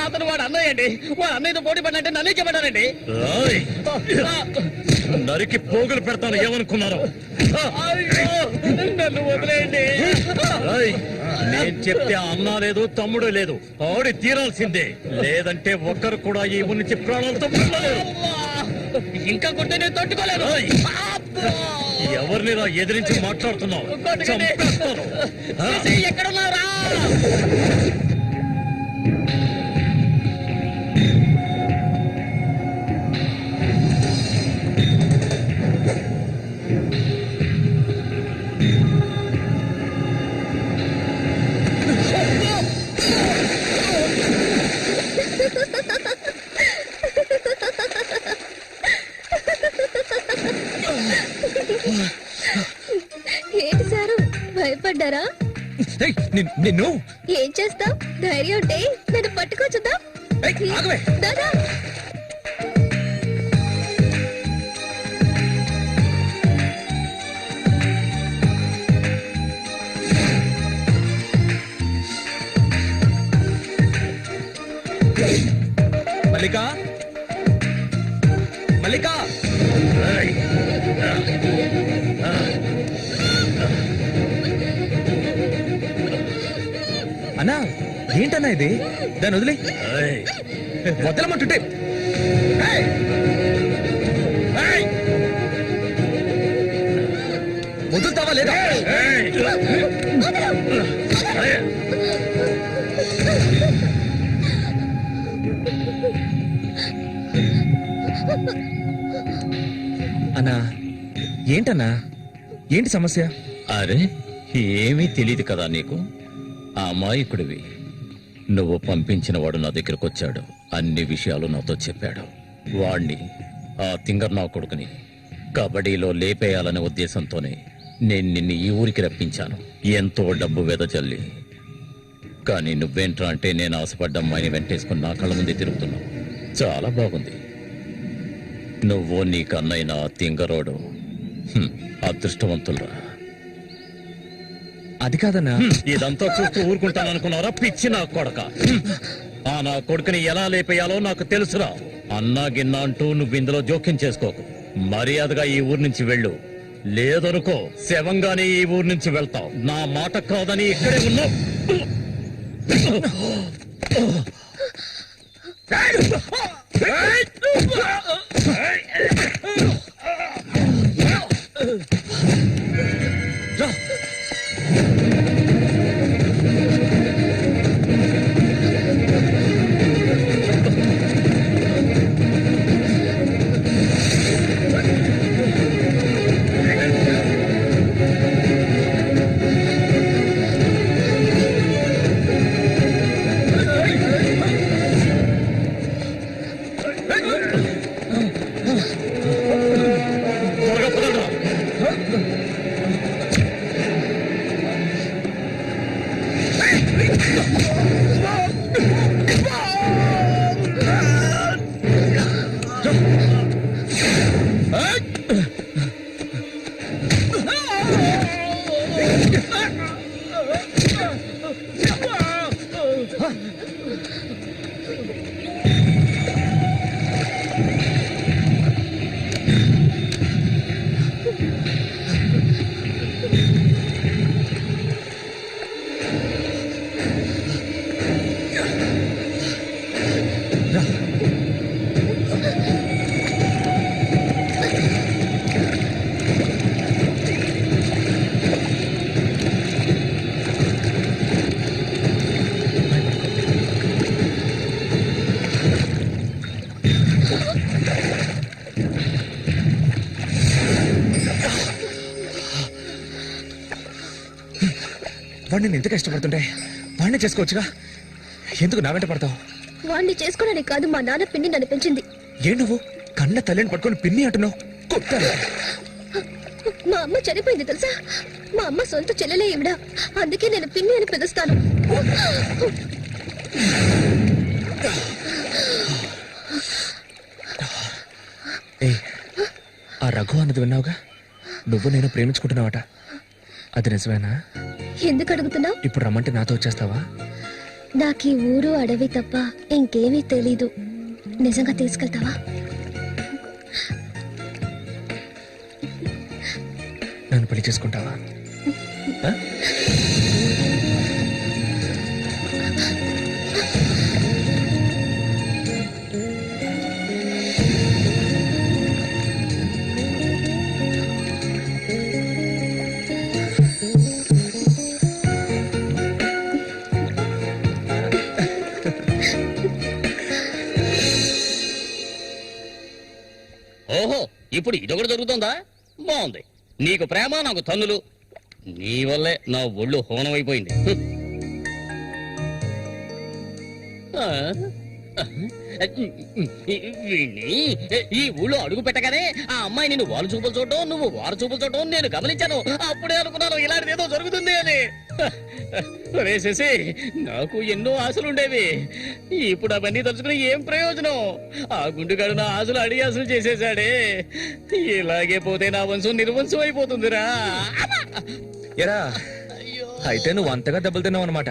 Speaker 2: అతను వాడు అన్నయ్య అండి. వాడు అన్నయ్యతో పోటీ పడినట్టే నన్ను చెప్పాడండి.
Speaker 5: నరికి పోగులు పెడతాను ఏమనుకున్నారు?
Speaker 2: నన్ను వదిలేయండి.
Speaker 5: నేను చెప్తే అన్నా లేదు, తమ్ముడు లేదు. ఆడి తీరాల్సిందే, లేదంటే ఒక్కరు కూడా ఈ ఊరి నుంచి ప్రాణాలతో
Speaker 2: ఇంకా కొట్టే నేను తట్టుకోలేను.
Speaker 5: ఎవరిని ఎదిరించి మాట్లాడుతున్నావు? చంపేస్తాను.
Speaker 2: ఎక్కడున్నారా?
Speaker 7: ఏంటి సారు, భయపడ్డారా?
Speaker 1: నిన్ను
Speaker 7: ఏం చేస్తావ్? ధైర్యం ఉంటే నన్ను పట్టుకోచుద్దాం. దాదా,
Speaker 1: మల్లిక మల్లిక అన్నా ఏంటన్నా ఇది దాన్ని వదిలే వదలమంటుంటే వదులుతావా లేదా అన్నా ఏంటన్నా ఏంటి సమస్య?
Speaker 5: అరే ఏమీ తెలియదు కదా నీకు. అమాయకుడివి. నువ్వు పంపించిన వాడు నా దగ్గరకు వచ్చాడు, అన్ని విషయాలు నాతో చెప్పాడు. వాణ్ణి ఆ తింగర్ నా కొడుకుని కబడ్డీలో లేపేయాలనే ఉద్దేశంతోనే నేను నిన్ను ఈ ఊరికి రప్పించాను, ఎంతో డబ్బు వెదజల్లి. కానీ నువ్వేంట్రా అంటే నేను ఆశపడ్డ అమ్మాయిని వెంటేసుకుని నా కళ్ళ ముందే తిరుగుతున్నావు. చాలా బాగుంది. నువ్వు నీ కన్నైన తింగరోడు అదృష్టవంతులరా.
Speaker 1: అది కాదన్నా.
Speaker 5: ఇదంతా చూస్తూ ఊరుకుంటాననుకున్నారా పిచ్చి నా కొడక? ఆ నా కొడుకుని ఎలా లేపేయాలో నాకు తెలుసురా. అన్నా గిన్నా అంటూ నువ్వు ఇందులో జోక్యం చేసుకోకు. మర్యాదగా ఈ ఊరు నుంచి వెళ్ళు, లేదనుకో శవంగానే ఈ ఊరు నుంచి వెళ్తావు. నా మాట కాదని ఇక్కడే ఉన్నావు.
Speaker 1: వాడిని ఎంత కష్టపడుతుంటే వాడిని చేసుకోవచ్చుగా, ఎందుకు నా వెంట పడతావు?
Speaker 7: వాడిని చేసుకోవడానికి కాదు, మా నాన్న పిన్ని నన్ను పెంచింది.
Speaker 1: ఏ నువ్వు కన్న తల్లిని పట్టుకొని పిన్ని అంటున్నావు? కొట్టాలి.
Speaker 7: మా అమ్మ చనిపోయింది తెలుసా? మా అమ్మ సొంత చెల్లెలే ఈవిడ, అందుకే నేను పిన్ని అని పిలుస్తాను.
Speaker 1: ఆ రఘు అన్నది విన్నావుగా, నువ్వు నేను ప్రేమించుకుంటున్నావట, అది నిజమేనా?
Speaker 7: ఎందుకు అడుగుతున్నావు?
Speaker 1: ఇప్పుడు రమ్మంటే నాతో వచ్చేస్తావా?
Speaker 7: నాకు ఈ ఊరు అడవి తప్ప ఇంకేమీ తెలీదు. నిజంగా తీసుకెళ్తావా?
Speaker 1: నన్ను పెళ్లి చేసుకుంటావా?
Speaker 6: ఓహో, ఇప్పుడు ఇదొకటి జరుగుతుందా? బాగుంది. నీకు ప్రేమ, నాకు తన్నులు. నీ వల్లే నా ఒళ్ళు హోనమైపోయింది. ఈ ఊళ్ళో అడుగు పెట్టగానే ఆ అమ్మాయి నిన్ను వారు చూపులు చూడటం, నువ్వు వారు చూపులు చూడటం నేను గమనించాను. అప్పుడే అనుకున్నాను ఇలాంటిది ఏదో జరుగుతుంది అని. వేసేసి నాకు ఎన్నో ఆశలుండేవి. ఇప్పుడు అవన్నీ తలుచుకుని ఏం ప్రయోజనం? ఆ గుండుగాడు నా ఆశలు అడిగి ఆశలు చేసేసాడే. ఇలాగే పోతే నా వంశం నిర్వంశం అయిపోతుందిరా.
Speaker 1: ఎరా, అయితే నువ్వు అంతగా దెబ్బలు తిన్నావు అనమాట.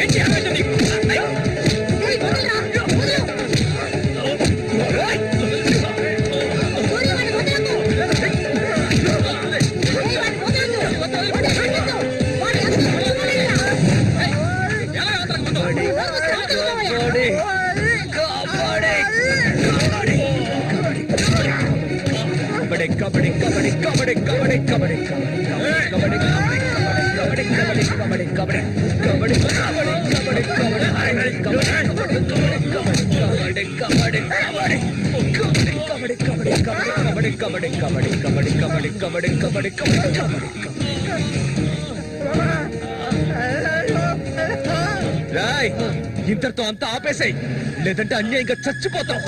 Speaker 6: ఏంటి ఆవేశం నీకు?
Speaker 3: ఏయ్, వదలరా, వదలు.
Speaker 1: కబడ్డీ కబడ్డీ కబడ్డీ కబడ్డీ కబడ్డీ కబడ్డీ కబడ్డీ కబడ్డీ కబడ్డీ రాయ్ ఇంతటితో అంతా ఆపేసాయి, లేదంటే అన్యాయంగా చచ్చిపోతాం.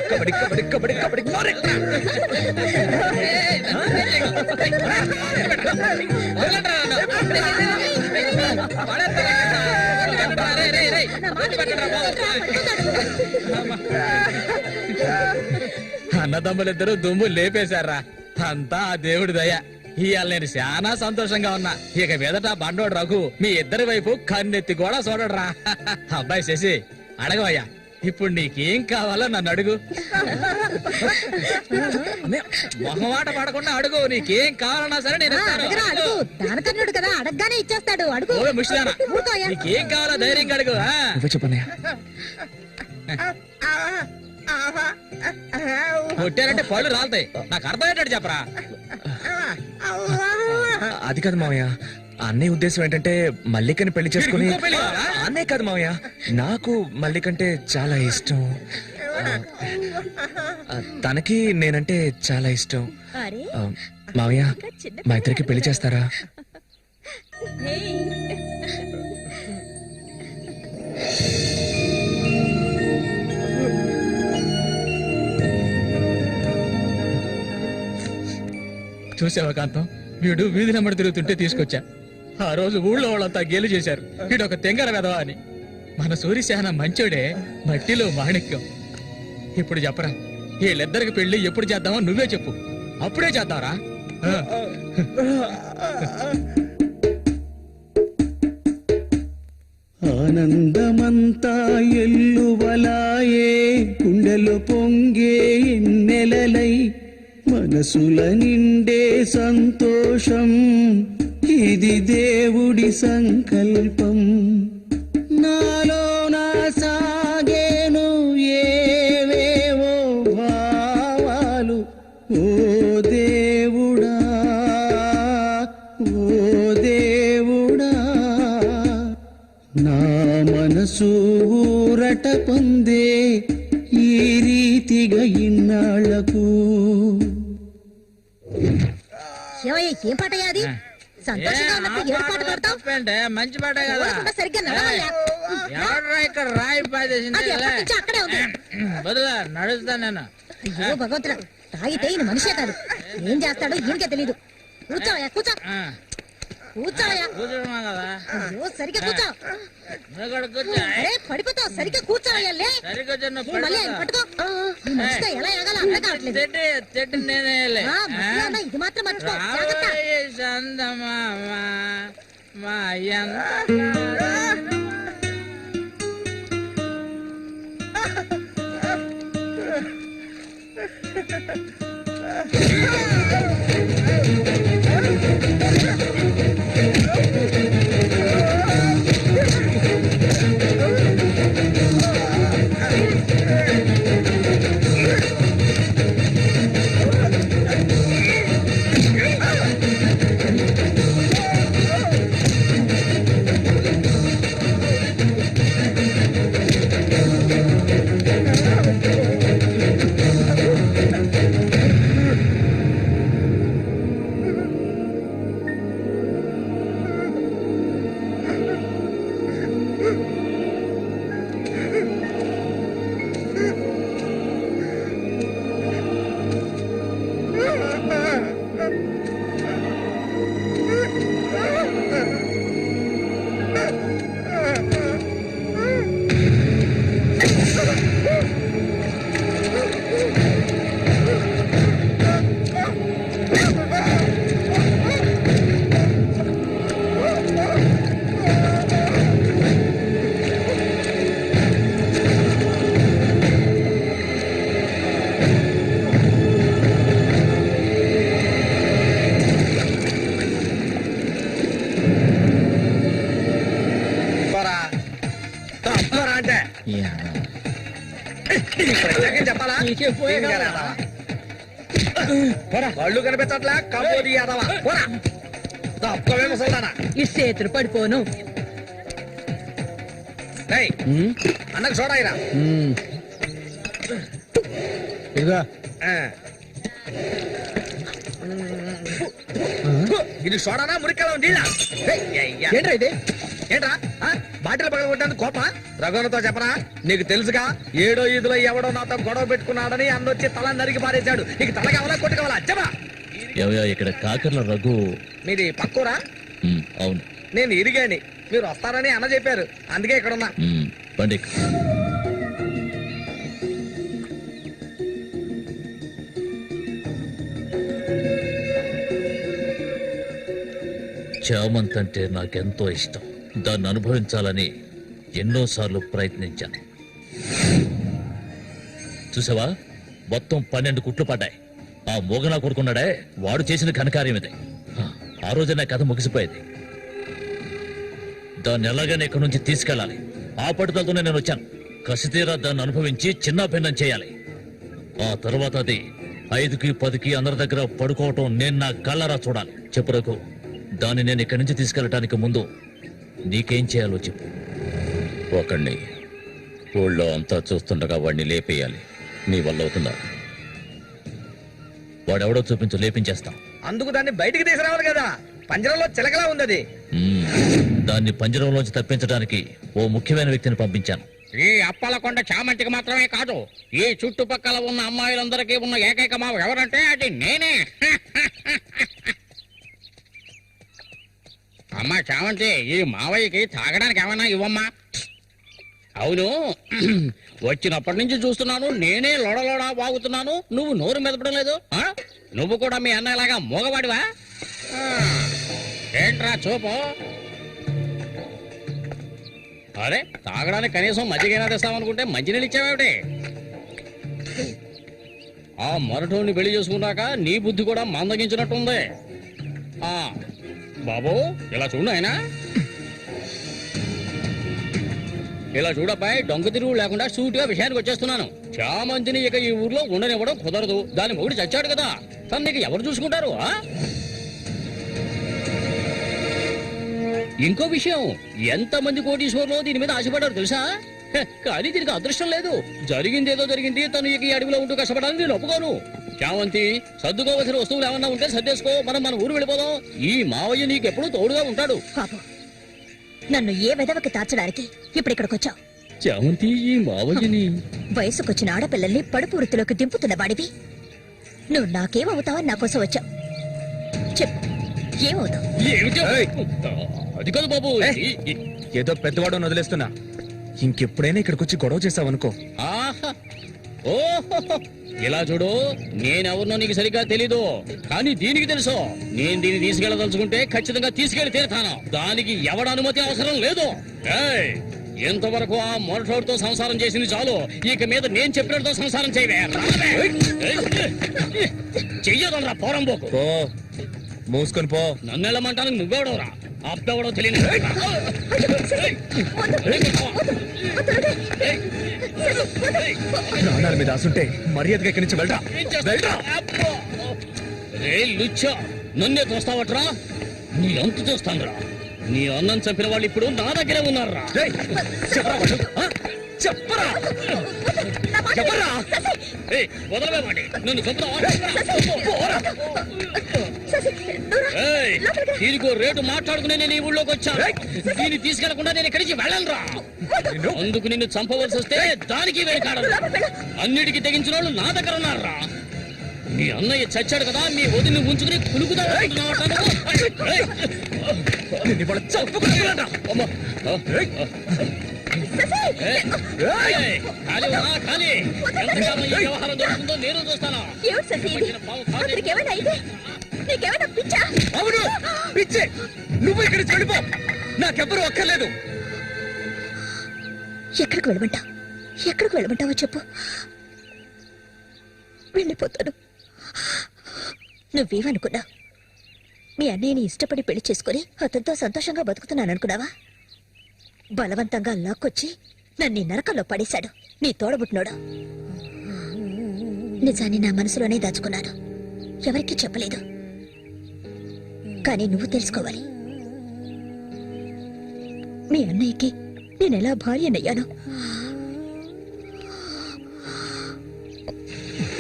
Speaker 1: కబడ్డీ కబడ్డీ కబడ్డీ కబడ్డీ
Speaker 2: అన్నదమ్ములిద్దరూ దుమ్ము లేపేశారా, అంతా ఆ దేవుడి దయ. ఇవాళ నేను చాలా సంతోషంగా ఉన్నా. ఇక మీదట బండోడు రఘు మీ ఇద్దరి వైపు కన్నెత్తి కూడా చూడడురా. అబ్బాయి శశి అడగవయ్యా, ఇప్పుడు నీకేం కావాలో నన్ను అడుగు. మొహమాట పడకుండా అడుగు, నీకేం కావాలన్నా సరే నేను ఇస్తాను.
Speaker 3: దానకర్ణుడు కదా, అడగగానే ఇచ్చేస్తాడు. అడుగు.
Speaker 2: ఓ ముష్టిదానా, నీకేం కావాలో ధైర్యంగా అడుగు.
Speaker 1: చెప్పన్నయ్యా.
Speaker 2: కొట్టారంటే పళ్ళు రాలుతాయి, నాకు అర్థమయ్యేటట్టు చెప్పరా.
Speaker 1: అది కాదు మావయ్య, అన్నయ్య ఉద్దేశం ఏంటంటే మల్లికని పెళ్లి చేసుకుని. అన్నయ్య కాదు మావయ్య, నాకు మల్లికంటే చాలా ఇష్టం. తనకి నేనంటే చాలా ఇష్టం. మావయ్య మా ఇద్దరికి పెళ్లి చేస్తారా?
Speaker 2: చూసావా కాంతం, వీడు వీధి నెమ్మడి తిరుగుతుంటే తీసుకొచ్చా. ఆ రోజు ఊళ్ళో వాళ్ళంతా గేలు చేశారు, వీడు ఒక తెంగర వెధవా అని. మన సూర్యశాన మంచోడే, మట్టిలో మాణిక్యం. ఇప్పుడు చెప్పరా, వీళ్ళిద్దరికి పెళ్లి ఎప్పుడు చేద్దామో నువ్వే చెప్పు, అప్పుడే చేద్దాంరా.
Speaker 8: ఆనందమంతా ఎల్లువలాయే, గుండెలు పొంగే ఎన్నెలలై, మనసుల నిండే సంతోషం, ఇది దేవుడి సంకల్పం. నాలో నా సాగేను ఏవేవో భావాలు, ఓ దేవుడా ఓ దేవుడా, నా మనసు ఊరట పొందే ఈ రీతిగా ఇన్నాళ్లకు.
Speaker 3: ఏం పాటయ్యా అది? సంతోషంగా ఉన్నప్పుడు ఏడు పాట పాడతావు?
Speaker 2: మంచి పాట కదా,
Speaker 3: సరిగ్గా నడవయ్యా.
Speaker 2: ఎవడ్రా ఇక్కడ రాయి పాదేసింది?
Speaker 3: అది ఎప్పటి నుంచో అక్కడే ఉంది.
Speaker 2: బదులా నడుస్తా నేను.
Speaker 3: అయ్యో భగవంతుడా, తాగితే ఈయన మనిషే కాదు, ఏం చేస్తాడో ఈయనకే తెలీదు. కూర్చోవయ్యా, కూర్చో కూర్చోవయ్యా.
Speaker 2: కూర్చోమా కదా,
Speaker 3: అయ్యో సరిగ్గా కూర్చో.
Speaker 2: నువ్వు కూడా కూర్చో.
Speaker 3: అరే పడిపోతావు, సరిగ్గా కూర్చోవయ్యా. లే
Speaker 2: సరిగ్గా
Speaker 3: ఏ, మళ్ళీ ఆయన పట్టుకో. ఈ మనిషితో ఎలా ఎగాలో అర్థం కావట్లేదు.
Speaker 2: చెట్టు నేనే
Speaker 3: మధ్యలో ఉన్న ఇది మాత్రం మర్చిపో. జాగ్రత్త.
Speaker 4: చెప్పాలా కళ్ళు కనిపించట్లా కబోది యాదవా పోరా తప్పవే ముసల్దానా
Speaker 9: ఈ చేతులు పడిపోను.
Speaker 4: అన్నకు చూడాయిరా
Speaker 2: ఇదిగా
Speaker 4: ఇది చూడనా మురికలో నీళ్ళ
Speaker 2: ఏంట్రా ఇది?
Speaker 4: ఏంట్రా బాటిల్ పగలగొట్టడానికి కోప రఘునతో చెప్పరా నీకు తెలుసుగా 7వ ఈదులో ఎవడో నాతో గొడవ పెట్టుకున్నాడని అన్నొచ్చి తల నరికి పారేశాడు. నీకు తల కావాలా కొట్టు కావాలా చెప్పరా.
Speaker 5: ఇక్కడ కాకర్ల రఘు.
Speaker 4: మీది పక్కూరా?
Speaker 5: అవును.
Speaker 4: నేను ఇరిగాని మీరు వస్తారని అన్న చెప్పారు, అందుకే ఇక్కడ ఉన్నా.
Speaker 5: బండి చామంతి అంటే నాకెంతో ఇష్టం. దాన్ని అనుభవించాలని ఎన్నోసార్లు ప్రయత్నించాను. చూసావా, మొత్తం 12 కుట్లు పడ్డాయి. ఆ మోగనా కొడుకున్నాడే, వాడు చేసిన ఘనకార్యం ఇదే. ఆ రోజు నా కథ ముగిసిపోయేది. దాన్ని ఎలాగైనా ఇక్కడి నుంచి తీసుకెళ్ళాలి. ఆ పట్టుదలతోనే నేను వచ్చాను. కసితీరా దాన్ని అనుభవించి చిన్న భిన్నం చేయాలి. ఆ తర్వాత అది 5కి 10కి అందరి దగ్గర పడుకోవటం నేను నా కళ్ళరా చూడాలి. చెప్పు రఘు, దాన్ని నేను ఇక్కడి నుంచి తీసుకెళ్ళటానికి ముందు నీకేం చేయాలో చెప్పు. ఒకడిని ఊళ్ళో అంతా చూస్తుండగా వాడిని లేపేయాలి. నీ వల్ల అవుతుందా? వాడెవడో చూపించు, లేపించేస్తాం.
Speaker 4: అందుకు దాన్ని బయటికి తీసుకురావాలి కదా, పంజరంలో చిలకలా ఉంది అది.
Speaker 5: దాన్ని పంజరంలోంచి తప్పించడానికి ఓ ముఖ్యమైన వ్యక్తిని పంపించాను.
Speaker 10: ఈ అప్పలకొండ చామంతికి మాత్రమే కాదు, ఈ చుట్టుపక్కల ఉన్న అమ్మాయిలందరికీ ఉన్న ఏకైక మావ ఎవరంటే అది నేనే. అమ్మా చామంతి, ఈ మావయ్యకి తాగడానికి ఏమన్నా ఇవ్వమ్మా. అవును, వచ్చినప్పటి నుంచి చూస్తున్నాను, నేనే లోడలోడా వాగుతున్నాను, నువ్వు నోరు మెదపడం లేదు. నువ్వు కూడా మీ అన్నలాగా మోగవాడివా? ఏంట్రా చూపు? అరే, తాగడానికి కనీసం మజ్జిగైనా తెస్తామనుకుంటే మంచినీళ్ళు ఇచ్చావేమిటి? ఆ మరటోని పెళ్లి చేసుకున్నాక నీ బుద్ధి కూడా మందగించినట్టుంది. బాబు, ఇలా చూడు ఆయన, ఇలా చూడబ్బాయి, డొంక తిరుగు లేకుండా సూటిగా విషయానికి వచ్చేస్తున్నాను. చామంతిని ఇక ఈ ఊర్లో ఉండనివ్వడం కుదరదు. దాని మొగుడు చచ్చాడు కదా, తను నీకు ఎవరు చూసుకుంటారు? ఇంకో విషయం, ఎంతమంది కోటీశ్వర్లో దీని మీద ఆశపడ్డారు తెలుసా? కానీ దీనికి అదృష్టం లేదు. జరిగిందేదో జరిగింది. తను ఇక ఈ అడవిలో ఉంటూ కష్టపడాలని నేను ఒప్పుకోను. చామంతి, సర్దుకోవలసిన వస్తువులు ఏమన్నా ఉంటే సర్దేసుకో, మనం మన ఊరు వెళ్ళిపోదాం. ఈ మావయ్య నీకెప్పుడు తోడుగా ఉంటాడు.
Speaker 3: పాపం, నన్ను ఏ విధవకి తార్చడానికి ఇప్పుడు ఇక్కడికి వచ్చావు?
Speaker 10: చామంతి, ఈ మావయ్యని
Speaker 3: వయసుకొచ్చిన ఆడపిల్లల్ని పడుపు వృత్తిలోకి దింపుతున్న వాడివి నువ్వు నాకేమవుతావని నా కోసం వచ్చావు. చెప్పు, ఏమవుతావు?
Speaker 10: అది కాదు బాబు,
Speaker 2: ఏదో పెద్దవాడు వదిలేస్తున్నా. ఇంకెప్పుడైనా ఇక్కడికి వచ్చి గొడవ చేసావనుకో.
Speaker 10: ఓహో, ఇలా చూడు, నేనెవరినో నీకు సరిగ్గా తెలీదు, కానీ దీనికి తెలుసు. నేను దీన్ని తీసుకెళ్ళదలుచుకుంటే ఖచ్చితంగా తీసుకెళ్లి తీరుతాను. దానికి ఎవడ అనుమతి అవసరం లేదు. ఎంతవరకు ఆ మొరటోడితో సంసారం చేసింది చాలు. ఇక మీద నేను చెప్పినట్టు సంసారం చేయవే. చెయ్యదనరా పోరంబోకు.
Speaker 2: మూసుకొని పో.
Speaker 10: నన్ను వెళ్ళమంటానికి నువ్వెవడవరా? అబ్బెవడో తెలియదు.
Speaker 2: ప్రాణాల మీద ఆసుంటే మర్యాదగా ఇక్కడి నుంచి వెళ్ళరా.
Speaker 10: లుచ్చా, నన్నే తోస్తావట్రా? నీ అంత చూస్తానురా. నీ అన్నం చంపిన వాళ్ళు ఇప్పుడు నా దగ్గరే ఉన్నారా?
Speaker 2: చెప్పరా
Speaker 10: వదలవేమండి, నన్ను చంపుతావా? దీనికో రేటు మాట్లాడుకునే నేను ఈ ఊళ్ళోకి వచ్చాను. దీన్ని తీసుకెళ్లకుండా నేను ఇక్కడి నుంచి వెళ్ళనురా. అందుకు నిన్ను చంపవలసి వస్తే దానికి వెనకాడరు. అన్నిటికీ తెగించిన వాళ్ళు నా దగ్గర ఉన్నారా? నీ అన్నయ్య చచ్చాడు కదా, మీ వదిని ఉంచుకుని కులుకుతా. వ్యవహారం జరుగుతుందో నేను చూస్తాను.
Speaker 2: అవును, పిచ్చే. నువ్వు ఇక్కడి నుంచి వెళ్ళిపో, నాకెవ్వరూ అక్కర్లేదు.
Speaker 3: ఎక్కడికి వెళ్ళమంటావు? ఎక్కడికి వెళ్ళమంటావో చెప్పు, వెళ్ళిపోతాను. నువ్వేమనుకున్నావు? మీ అన్నయ్యని ఇష్టపడి పెళ్లి చేసుకుని అతనితో సంతోషంగా బతుకుతున్నాను అనుకున్నావా? బలవంతంగా లాక్కొచ్చి నన్ను ఈ నరకంలో పడేశాడు నీ తోడబుట్టినోడు. నిజాన్ని నా మనసులోనే దాచుకున్నాను, ఎవరికీ చెప్పలేదు. కానీ నువ్వు తెలుసుకోవాలి, మీ అన్నయ్యకి నేనెలా భార్యనయ్యాను.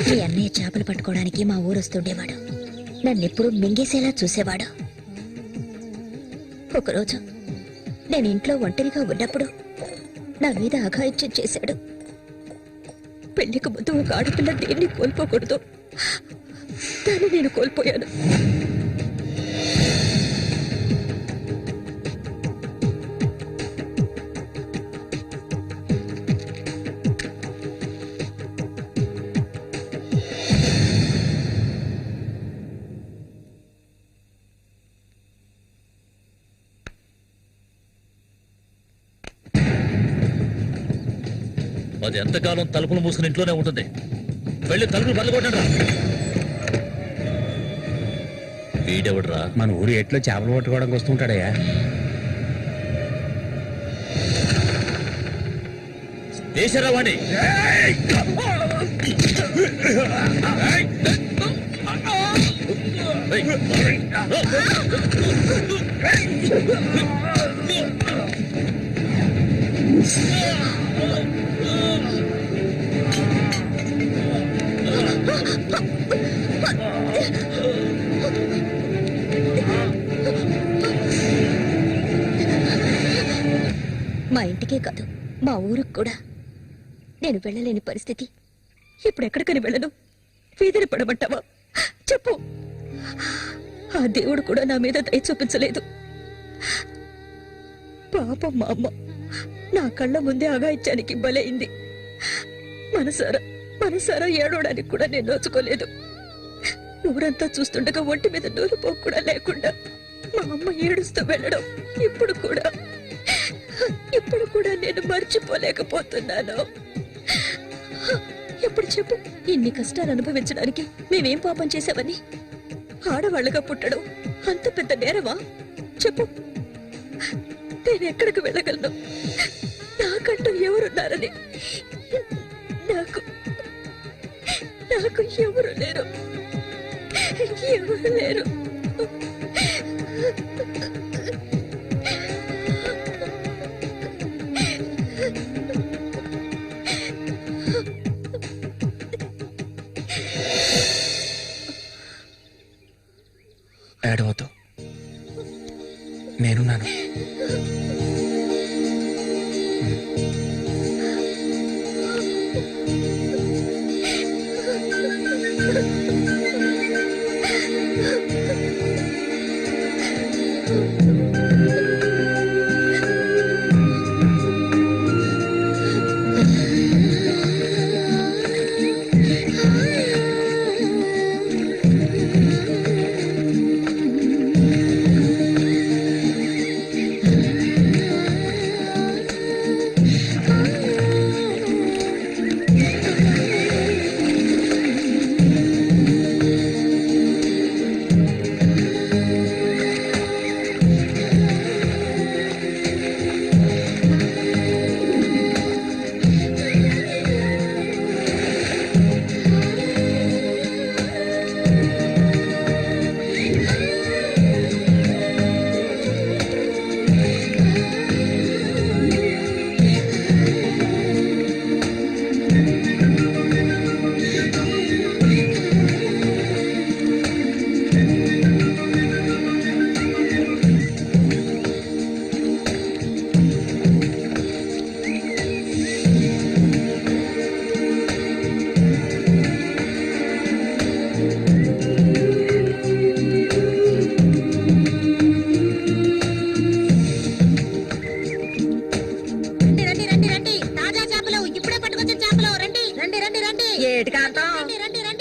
Speaker 3: మీ అన్నయ్య చేపలు పట్టుకోవడానికి మా ఊరు వస్తుండేవాడు. నన్నెప్పుడు మింగేసేలా చూసేవాడు. ఒకరోజు నేను ఇంట్లో ఒంటరిగా ఉన్నప్పుడు నా మీద అఘాయిత్యం చేశాడు. పెళ్లికి ముందు ఒక ఆడపిల్ల దేన్ని కోల్పోకూడదు, దాన్ని నేను కోల్పోయాను.
Speaker 5: అది ఎంతకాలం తలుపులు మూసుకుని ఇంట్లోనే ఉంటుంది. వెళ్ళి తలుపులు బద్దకొట్టండి. వీడెవడరా?
Speaker 2: మన ఊరి ఎట్లో చేపలు పట్టుకోవడానికి వస్తుంటాడయ్యా.
Speaker 5: దేశరా వాణి.
Speaker 3: మా ఇంటికే కాదు, మా ఊరికి కూడా నేను వెళ్ళలేని పరిస్థితి. ఇప్పుడు ఎక్కడికని వెళ్ళను? వీధిని పడమంటావా? చెప్పు. ఆ దేవుడు కూడా నా మీద దయ చూపించలేదు. పాపం మా అమ్మ నా కళ్ళ ముందే అఘాయిత్యానికి బలైంది. మనసారా ఏడవడానికి కూడా నేను నోచుకోలేదు. ఊరంతా చూస్తుండగా ఒంటి మీద నూలుపోకు కూడా లేకుండా మా అమ్మ ఏడుస్తూ వెళ్ళడం ఇప్పుడు కూడా నేను మర్చిపోలేకపోతున్నాను. ఎప్పుడు చెప్పు, ఇన్ని కష్టాలు అనుభవించడానికి మేమేం పాపం చేశామని? ఆడవాళ్ళగా పుట్టడం అంత పెద్ద నేరమా? చెప్పు, నేను ఎక్కడికి వెళ్ళగలను? నాకంటూ ఎవరున్నారని నాకు ఎవరు లేరు.
Speaker 2: ఏడవద్దు, నేనున్నాను.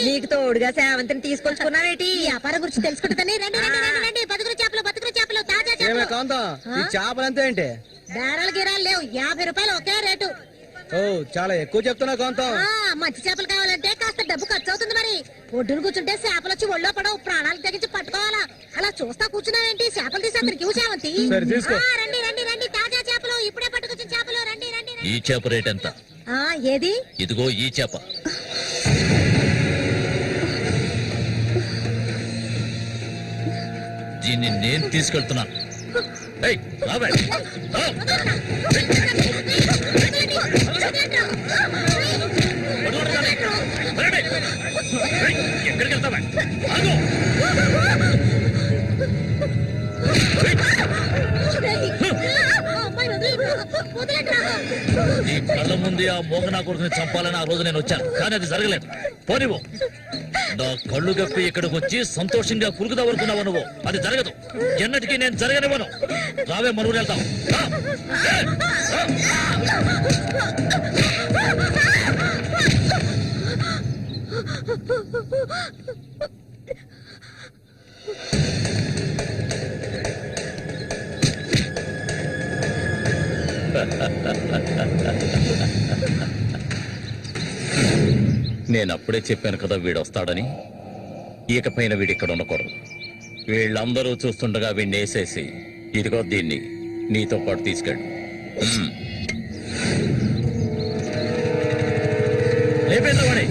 Speaker 9: నీకు తోడుగా సేవంతిని తీసుకొచ్చుకున్నావేటి?
Speaker 3: వ్యాపారం గురించి తెలుసుకుంటుందని. రండి బతుకులు చేపలు తాజా చేపలు.
Speaker 1: చేపలంతా ఏంటి?
Speaker 3: బేరాలు గిరాలు లేవు, 50 రూపాయలు ఒకే రేటు.
Speaker 1: ఓ, చాలా ఎక్కువ చెప్తున్నా కాంతం.
Speaker 3: మంచి చేపలు కావాలంటే కాస్త డబ్బు ఖర్చు అవుతుంది. మరి ఒడ్డును కూర్చుంటే చేపలు వచ్చి ఒళ్ళో పడవు, ప్రాణాలు తెగించి పట్టుకోవాలా. అలా చూస్తా కూర్చున్నావేంటి? చేపలు తీసి అక్కడికి సేవంతి.
Speaker 1: రండి
Speaker 3: తాజా చేపలు, ఇప్పుడే పట్టుకొచ్చిన చేపలు. రండి
Speaker 5: ఈ చేప రేట్ ఎంత?
Speaker 3: ఏది?
Speaker 5: ఇదిగో ఈ చేప. దీన్ని నేను తీసుకెళ్తున్నాను. ఎక్కడికి వెళ్తావా? నీ కళ్ళ ముందే ఆ మోగనా కొడుకుని చంపాలని ఆ రోజు నేను వచ్చాను, కానీ అది జరగలేదు. పోనివ్వు. నా కళ్ళు గప్పి ఇక్కడికి వచ్చి సంతోషంగా కురుకుదావనుకున్నావు నువ్వు. అది జరగదు, ఎన్నటికీ నేను జరగనివ్వను. రావే, మనూరు వెళ్తాం. నేను అప్పుడే చెప్పాను కదా వీడు వస్తాడని. ఇకపైన వీడిక్కడ ఉండకూడదు. వీళ్ళందరూ చూస్తుండగా వీడిని వేసేసి ఇదిగో దీన్ని నీతో పాటు తీసుకెళ్ళు. లేపేద్దామని.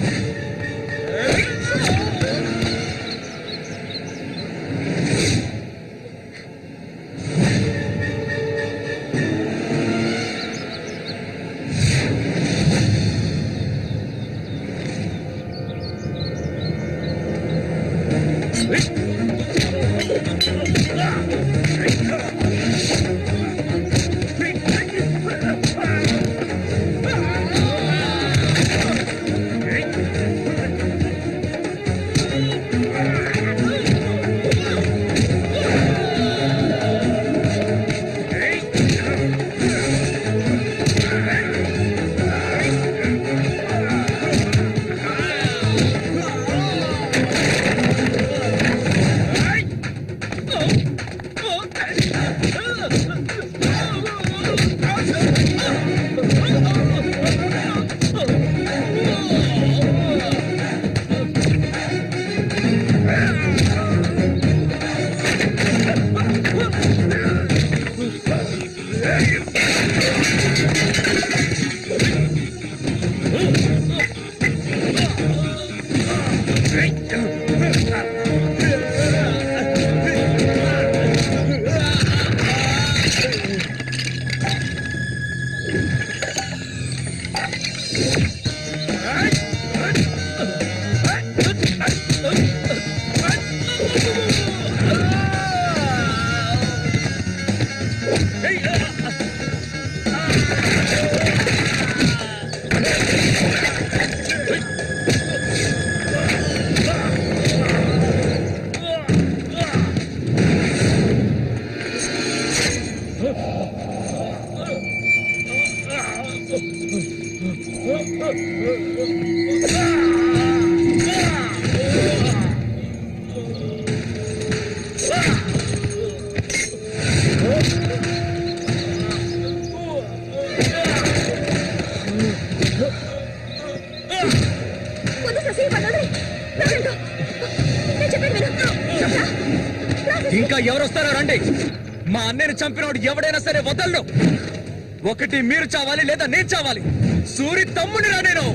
Speaker 1: ఇంకా ఎవరొస్తారో రండి. మా అన్నయ్యను చంపినోడు ఎవడైనా సరే వదలను. ఒకటి మీరు చావాలి, లేదా నేను చావాలి. సూరి తమ్ముని రా నేను.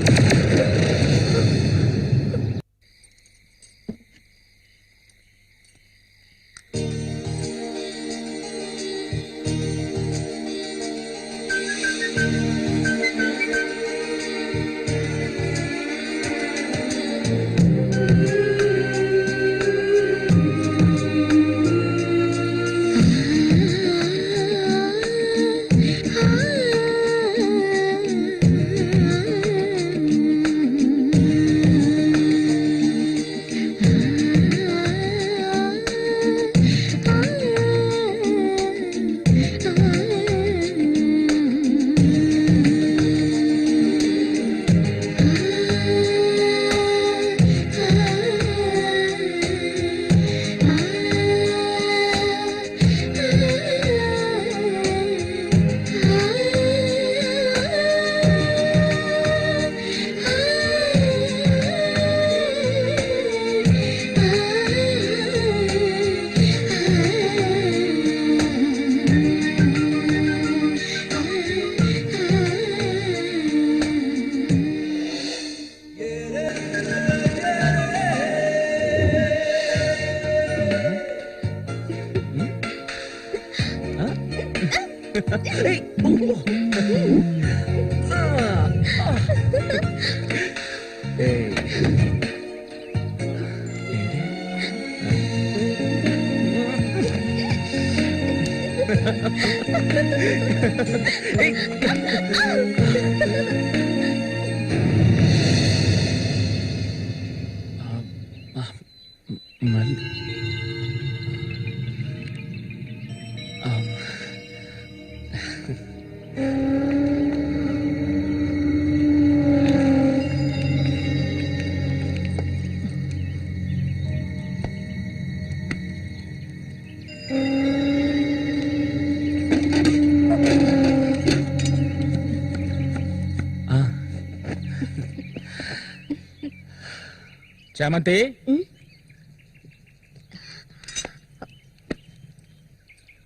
Speaker 2: చామంతి,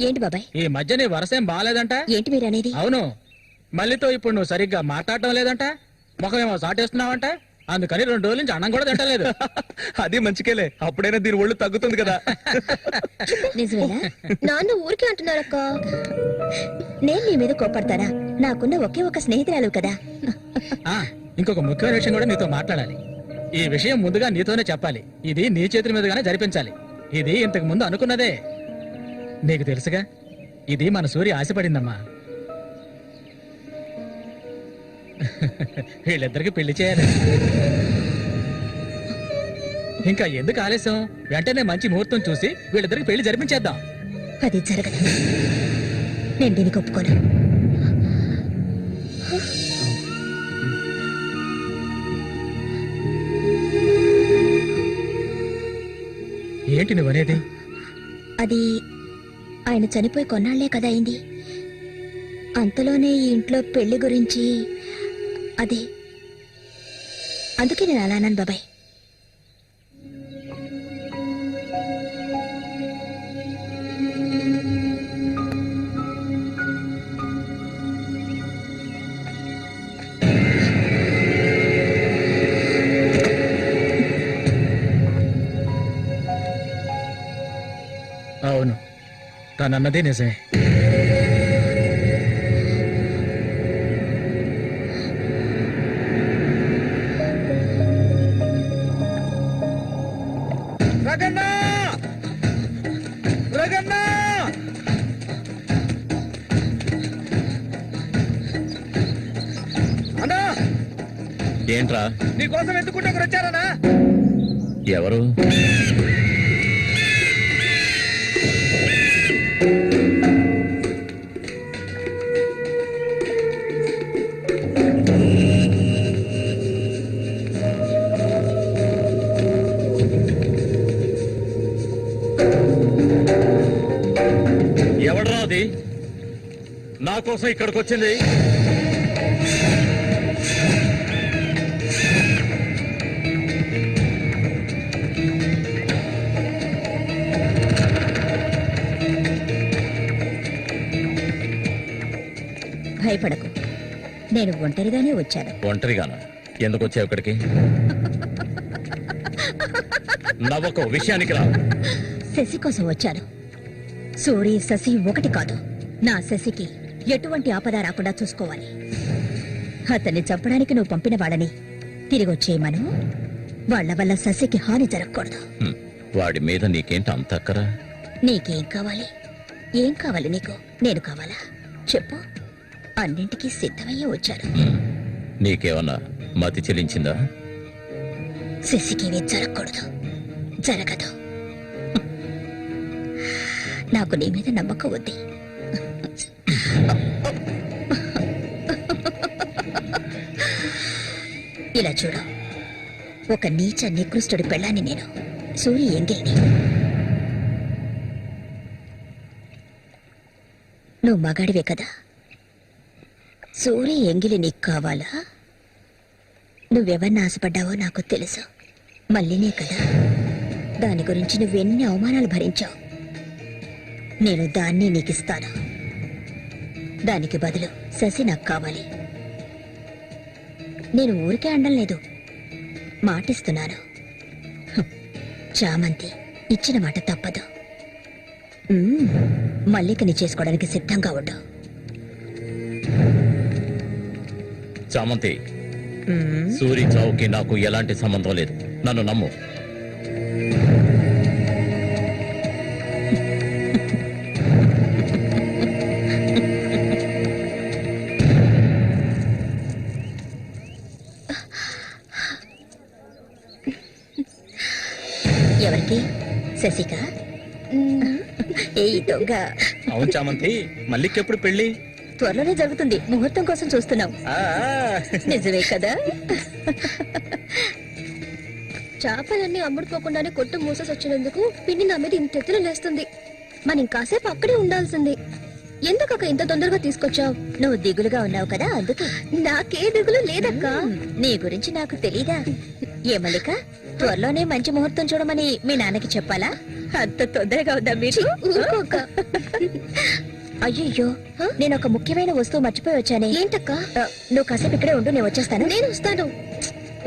Speaker 3: ఏంటి బాబాయ్?
Speaker 2: ఈ మధ్య నీ వరసేం బాగాలేదంట.
Speaker 3: ఏంటి మీరు అనేది?
Speaker 2: అవును, మళ్ళీతో ఇప్పుడు నువ్వు సరిగ్గా మాట్లాడటం లేదంట, ముఖమేమో సాటేస్తున్నావంట, అందుకని 2 రోజుల నుంచి అన్నం కూడా తింటలేదు.
Speaker 1: అది మంచికేలే, అప్పుడైనా దీని ఒళ్ళు తగ్గుతుంది కదా.
Speaker 3: నిజమేనా? నాన్న ఊరికే అంటున్నారక్క. నేను నీ మీద కోపడతానా? నాకున్న ఒకే ఒక స్నేహితురాలు కదా.
Speaker 2: ఇంకొక ముఖ్యమైన విషయం కూడా నీతో మాట్లాడాలి. ఈ విషయం ముందుగా నీతోనే చెప్పాలి. ఇది నీ చేతుల మీదుగానే జరిపించాలి. ఇది ఇంతకు ముందు అనుకున్నదే, నీకు తెలుసుగా. ఇది మన సూర్య ఆశపడిందమ్మా. వీళ్ళిద్దరికి పెళ్లి చేయాలి. ఇంకా ఎందుకు ఆలస్యం? వెంటనే మంచి ముహూర్తం చూసి వీళ్ళిద్దరికి పెళ్లి జరిపించేద్దాం.
Speaker 3: అది జరగదు. నేను దీనికి ఒప్పుకోను.
Speaker 2: ఏంటి నువ్వనేది?
Speaker 3: అది ఆయన చనిపోయి కొన్నాళ్లే కదా అయింది. అంతలోనే ఈ ఇంట్లో పెళ్లి గురించి అదే, అందుకే నేను అలా అన్నాను బాబాయ్.
Speaker 2: అవును, తనన్నది నిజమే.
Speaker 5: ఏంట్రా?
Speaker 1: నీకోసం ఎందుకుంటే వచ్చారనా?
Speaker 5: ఎవరు? ఎవడరా అది నా కోసం ఇక్కడికి వచ్చింది?
Speaker 3: భయపడకు, నేను ఒంటరిగానే వచ్చాను.
Speaker 5: ఒంటరిగానా? ఎందుకు వచ్చావు ఇక్కడికి? నవ్వకు, విషయానికి రా.
Speaker 3: శశి కోసం వచ్చాను. సూరి శశి ఒకటి కాదు. నా శశికి ఎటువంటి ఆపద రాకుండా చూసుకోవాలి. అతన్ని చంపడానికి నువ్వు పంపిన వాళ్ళని తిరిగి వచ్చేయమను. వాళ్ల వల్ల శశికి హాని జరగకూడదు.
Speaker 5: వాడి మీద నీకేంటి అంత అక్కరా?
Speaker 3: నీకేం కావాలి? ఏం కావాలి నీకు? నేను కావాలా? చెప్పు. అన్నింటికీ సిద్ధమయ్యే వచ్చాను.
Speaker 5: నీకేమన్నా మతి చెల్లించిందా?
Speaker 3: శశికేమీ జరగకూడదు. జరగదు. నాకు నీ మీద నమ్మకం ఉంది. ఇలా చూడు, ఒక నీచ నికృష్టుడి పెళ్ళాన్ని నేను, సూరి ఎంగిల్ని. నువ్వు మగాడివే కదా. సూరి ఎంగిలి నీకు కావాలా? నువ్వెవరిని ఆశపడ్డావో నాకు తెలుసు. మళ్ళీనే కదా. దాని గురించి నువ్వెన్ని అవమానాలు భరించావు. నేను దాన్ని నీకిస్తాను. దానికి బదులు శశి నాకు కావాలి. నేను ఊరికే అండం లేదు, మాటిస్తున్నాను. చామంతి ఇచ్చిన మాట తప్పదు. మల్లికని చేసుకోవడానికి సిద్ధంగా ఉండు.
Speaker 5: చామంతి, సూరి చావుకి నాకు ఎలాంటి సంబంధం లేదు. నన్ను నమ్ము.
Speaker 3: ఎవరికి? శశిక? ఏ దొంగ.
Speaker 2: అవును చామంతి, మల్లికెప్పుడు పెళ్లి?
Speaker 3: త్వరలోనే జరుగుతుంది. ముహూర్తం కోసం చూస్తున్నాం. నిజమే కదా?
Speaker 7: చేపలన్నీ అమ్ముడుపోకుండానే కొట్టు మూసేసి వచ్చినందుకు పిన్ని నా మీద ఇంత ఎత్తున లేస్తుంది. మనం ఇంకాసేపు అక్కడే ఉండాల్సింది. ఎందుకక్క ఇంత తొందరగా తీసుకొచ్చావు?
Speaker 3: నువ్వు దిగులుగా ఉన్నావు కదా, అందుకే.
Speaker 7: నాకే దిగులు లేదక్క.
Speaker 3: నీ గురించి నాకు తెలీదా? ఏ మల్లిక, త్వరలోనే మంచి ముహూర్తం చూడమని మీ నాన్నకి చెప్పాలా? అంత తొందరగా ఉందా మీరు? అయ్యయ్యో, నేను ఒక ముఖ్యమైన వస్తువు మర్చిపోయి వచ్చానే.
Speaker 7: ఏంటక్క?
Speaker 3: నువ్వు కాసేపు ఇక్కడే ఉండు, నేను వచ్చేస్తాను.
Speaker 7: నేను వస్తాను.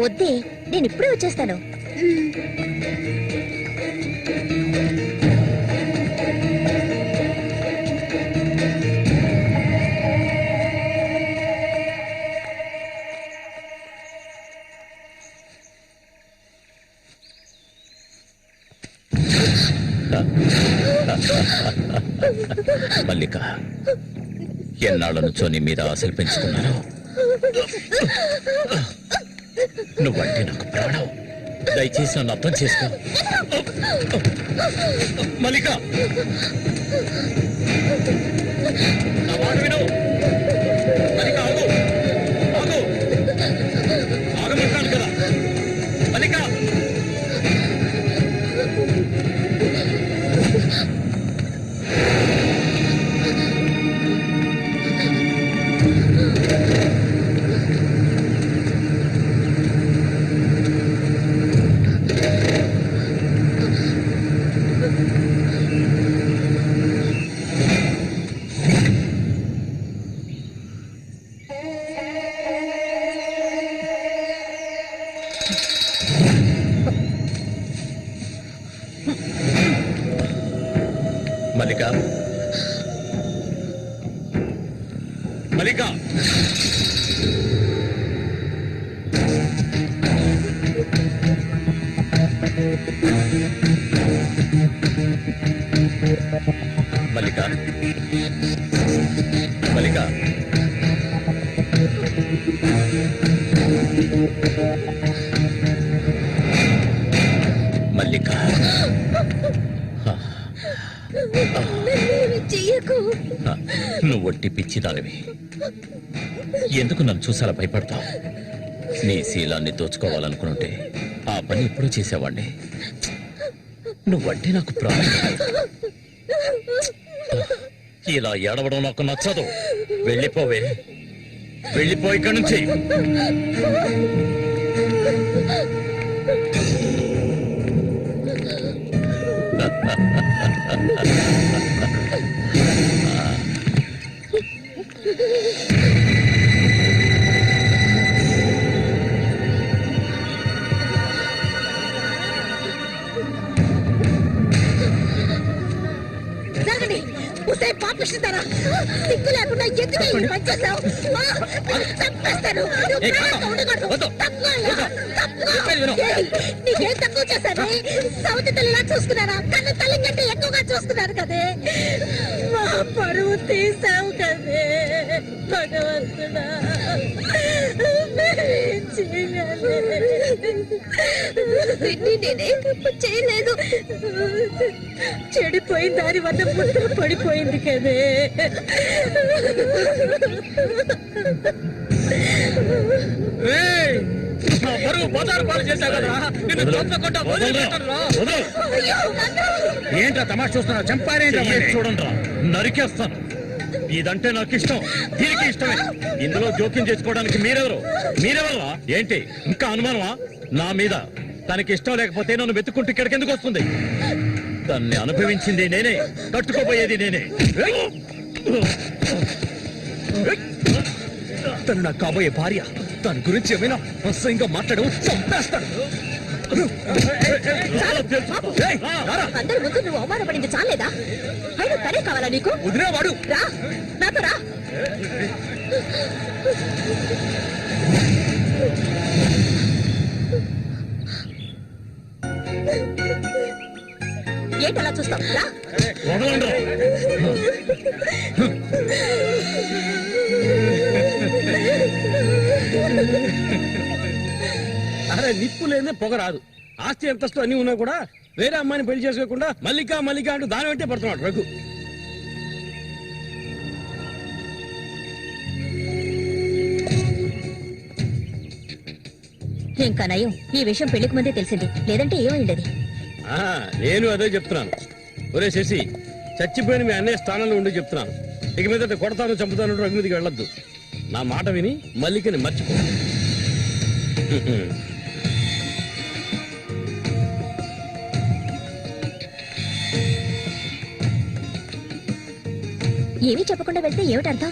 Speaker 3: వద్దే, నేను ఇప్పుడే వచ్చేస్తాను.
Speaker 5: మల్లిక, ఎన్నాళ్ళ నుంచో నీ మీద ఆశలు పెంచుకున్నాను. నువ్వంటే నాకు ప్రాణం. దయచేసి నన్ను అర్థం చేసుకో. మల్లిక, నా మాట విను. మల్లిక, ఆగు ఆగు, ఆగమంటాను కదా. మల్లిక, మల్లిక, మల్లిక, మల్లిక, మల్లిక, మల్లిక,
Speaker 7: చెయ్యకు.
Speaker 5: నువ్వు ఒట్టి పిచ్చిదానివి. ఎందుకు నన్ను చూసాలా భయపడతావు? నీ శీలాన్ని దోచుకోవాలనుకుంటే ఆ పని ఎప్పుడూ చేసేవాణ్ణి. నువ్వంటే నాకు ప్రాణం. ఇలా ఏడవడం నాకు నచ్చదు. వెళ్ళిపోవే, వెళ్ళిపో ఇక్కడి నుంచి.
Speaker 3: జరగండి. ఉసే పాపిస్తారా? సిగ్గు లేకుండా ఎందుకు ఈ పని చేశావు? చంపేస్తాను. నువ్వు ప్రాణంగా ఉండకూడదు. తప్పుకోవాలా? తప్పుకో. ఏయ్, నీకేం తక్కువ చేశాను? సౌతి తల్లిలా చూసుకున్నారా? కన్ను తల్లి కంటే ఎక్కువగా చూసుకున్నాను కదే. మా పరువు తీసావు కదే భగవంతుడా. నేనేం
Speaker 7: నేనే తప్పు చేయలేదు.
Speaker 3: చెడిపోయిన దాని వల్ల ముద్ర పడిపోయింది కదే.
Speaker 2: ఏంట్రా తమాష చూస్తున్నా? చంపారేంటి?
Speaker 5: చూడండి, నరికేస్తాను. ఇదంటే నాకు ఇష్టం, దీనికి ఇష్టమే. ఇందులో జోక్యం చేసుకోవడానికి మీరెవరా? ఏంటి ఇంకా అనుమానమా నా మీద? తనకి ఇష్టం లేకపోతే నన్ను వెతుక్కుంటూ ఇక్కడికి ఎందుకు వస్తుంది? తన్ని అనుభవించింది నేనే, కట్టుకోబోయేది నేనే.
Speaker 1: తను నాకు కాబోయే భార్య. తన గురించి ఏమైనా అసహ్యంగా మాట్లాడు, చంపేస్తాడు.
Speaker 3: అందరి ముందు నువ్వు అవమానపడింది చాలేదా? అయినా తనే కావాలా నీకు?
Speaker 1: వదిలేవాడు.
Speaker 3: రా, నాతో రా. ఏంటి అలా చూస్తావు రా.
Speaker 5: వదలండి.
Speaker 6: అరే నిప్పు లేదే పొగ రాదు. ఆస్తి అంతస్తు అన్ని ఉన్నా కూడా వేరే అమ్మాయిని పెళ్లి చేసుకోకుండా మల్లిక మల్లిక అంటూ దాని వెంటే పడుతున్నాడు రఘు.
Speaker 3: ఇంకా నయం ఈ విషయం పెళ్లికి ముందే తెలిసింది, లేదంటే ఏమైండది.
Speaker 6: నేను అదే చెప్తున్నాను. ఒరే శశి, చచ్చిపోయిన మీ అన్నయ్య స్థానంలో ఉండి చెప్తున్నాను. ఇక మీద కొడతాను చంపుతాను రఘు మీదకి వెళ్ళొద్దు. నా మాట విని మల్లికని మర్చిపో.
Speaker 3: ఏమీ చెప్పకుండా వెళ్తే ఏమిటి అర్థం?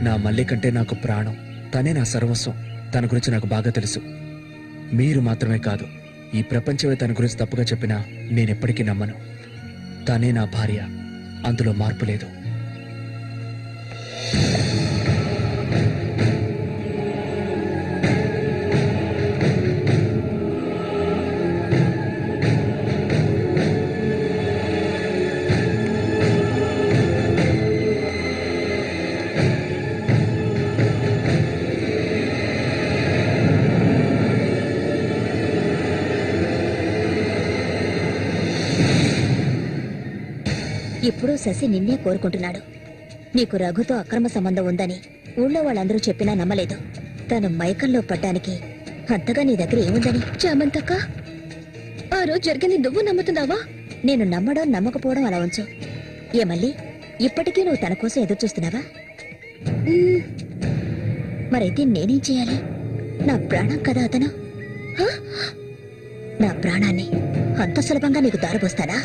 Speaker 1: నా మల్లి కంటే నాకు ప్రాణం, తనే నా సర్వస్వం. తన గురించి నాకు బాగా తెలుసు. మీరు మాత్రమే కాదు, ఈ ప్రపంచమే తన గురించి తప్పుగా చెప్పినా నేనెప్పటికీ నమ్మను. తనే నా భార్య, అందులో మార్పు లేదు.
Speaker 3: ఇప్పుడు శశి నిన్నే కోరుకుంటున్నాడు. నీకు రఘుతో అక్రమ సంబంధం ఉందని ఊళ్ళో వాళ్ళందరూ చెప్పినా నమ్మలేదు. తను మైకంలో పడ్డానికి అంతగా నీ దగ్గర ఏముందని.
Speaker 7: చామంతక్క, ఆ రోజు జరిగింది నువ్వు నమ్ముతున్నావా?
Speaker 3: నేను నమ్మడం నమ్మకపోవడం అలా ఉంచు. ఏ మళ్ళీ ఇప్పటికీ నువ్వు తన కోసం ఎదురు చూస్తున్నావా? మరైతే నేనేం చేయాలి? నా ప్రాణం కదా అతను. నా ప్రాణాన్ని అంత సులభంగా నీకు దారబోస్తానా?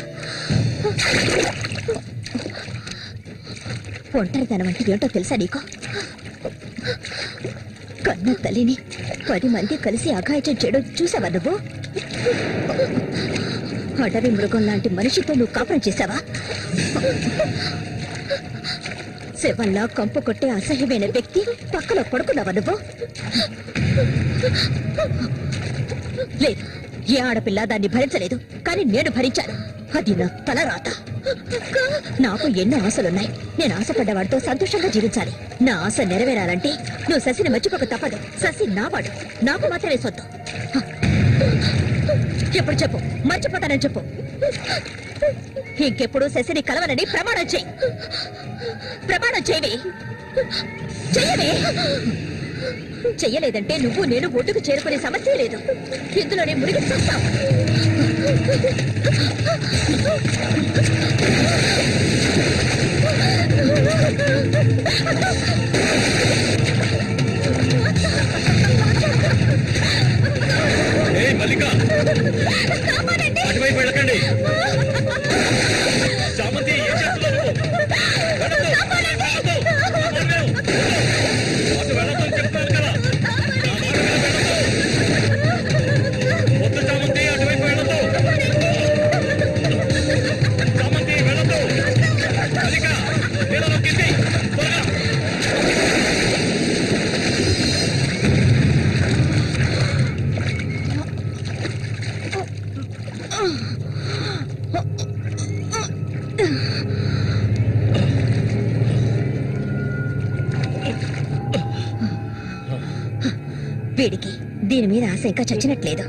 Speaker 3: ఒంటరితనం అంటే ఏంటో తెలుసా నీకు? కన్న తల్లిని 10 మంది కలిసి అఘాయిత్యం చేయడం చూసావా నువ్వు? అడవి మృగం లాంటి మనిషితో నువ్వు కాపురం చేశావా? శవంలా కంపు కొట్టే అసహ్యమైన వ్యక్తి పక్కలో పడుకున్నావా నువ్వు? లేదు, ఏ ఆడపిల్ల దాన్ని భరించలేదు, కానీ నేను భరించాను. అది నా తలరాత. నాకు ఎన్నో ఆశలున్నాయి. నేను ఆశపడ్డవాడితో సంతోషంగా జీవించాలి. నా ఆశ నెరవేరాలంటే నువ్వు శశిని మర్చిపోక తప్పదు. శశి నావాడు, నాకు మాత్రమే సొత్తు. ఎప్పుడు చెప్పు, మర్చిపోతానని చెప్పు. ఇంకెప్పుడు శశిని కలవనని ప్రమాణం చేయి. ప్రమాణం చేయవే, చెయ్యవే. చెయ్యలేదంటే నువ్వు నేను ఒడ్డుకు చేరుకునే సమస్య లేదు. ఇందులోనే మునిగి చూస్తావు.
Speaker 5: మల్లిక, అటువైపు వెళ్ళకండి. చామంతి, ఏం చేస్తున్నావు? అటు వెళ్ళొద్దని చెప్తున్నాను కదా. వద్దు చామంతి, అటువైపు వెళ్ళొద్దు. చామంతి వెళ్ళొద్దు. మల్లిక, నీళ్ళలో కింది త్వరగా.
Speaker 3: వీడికి దీని మీద ఆశ ఇంకా చచ్చినట్లేదు.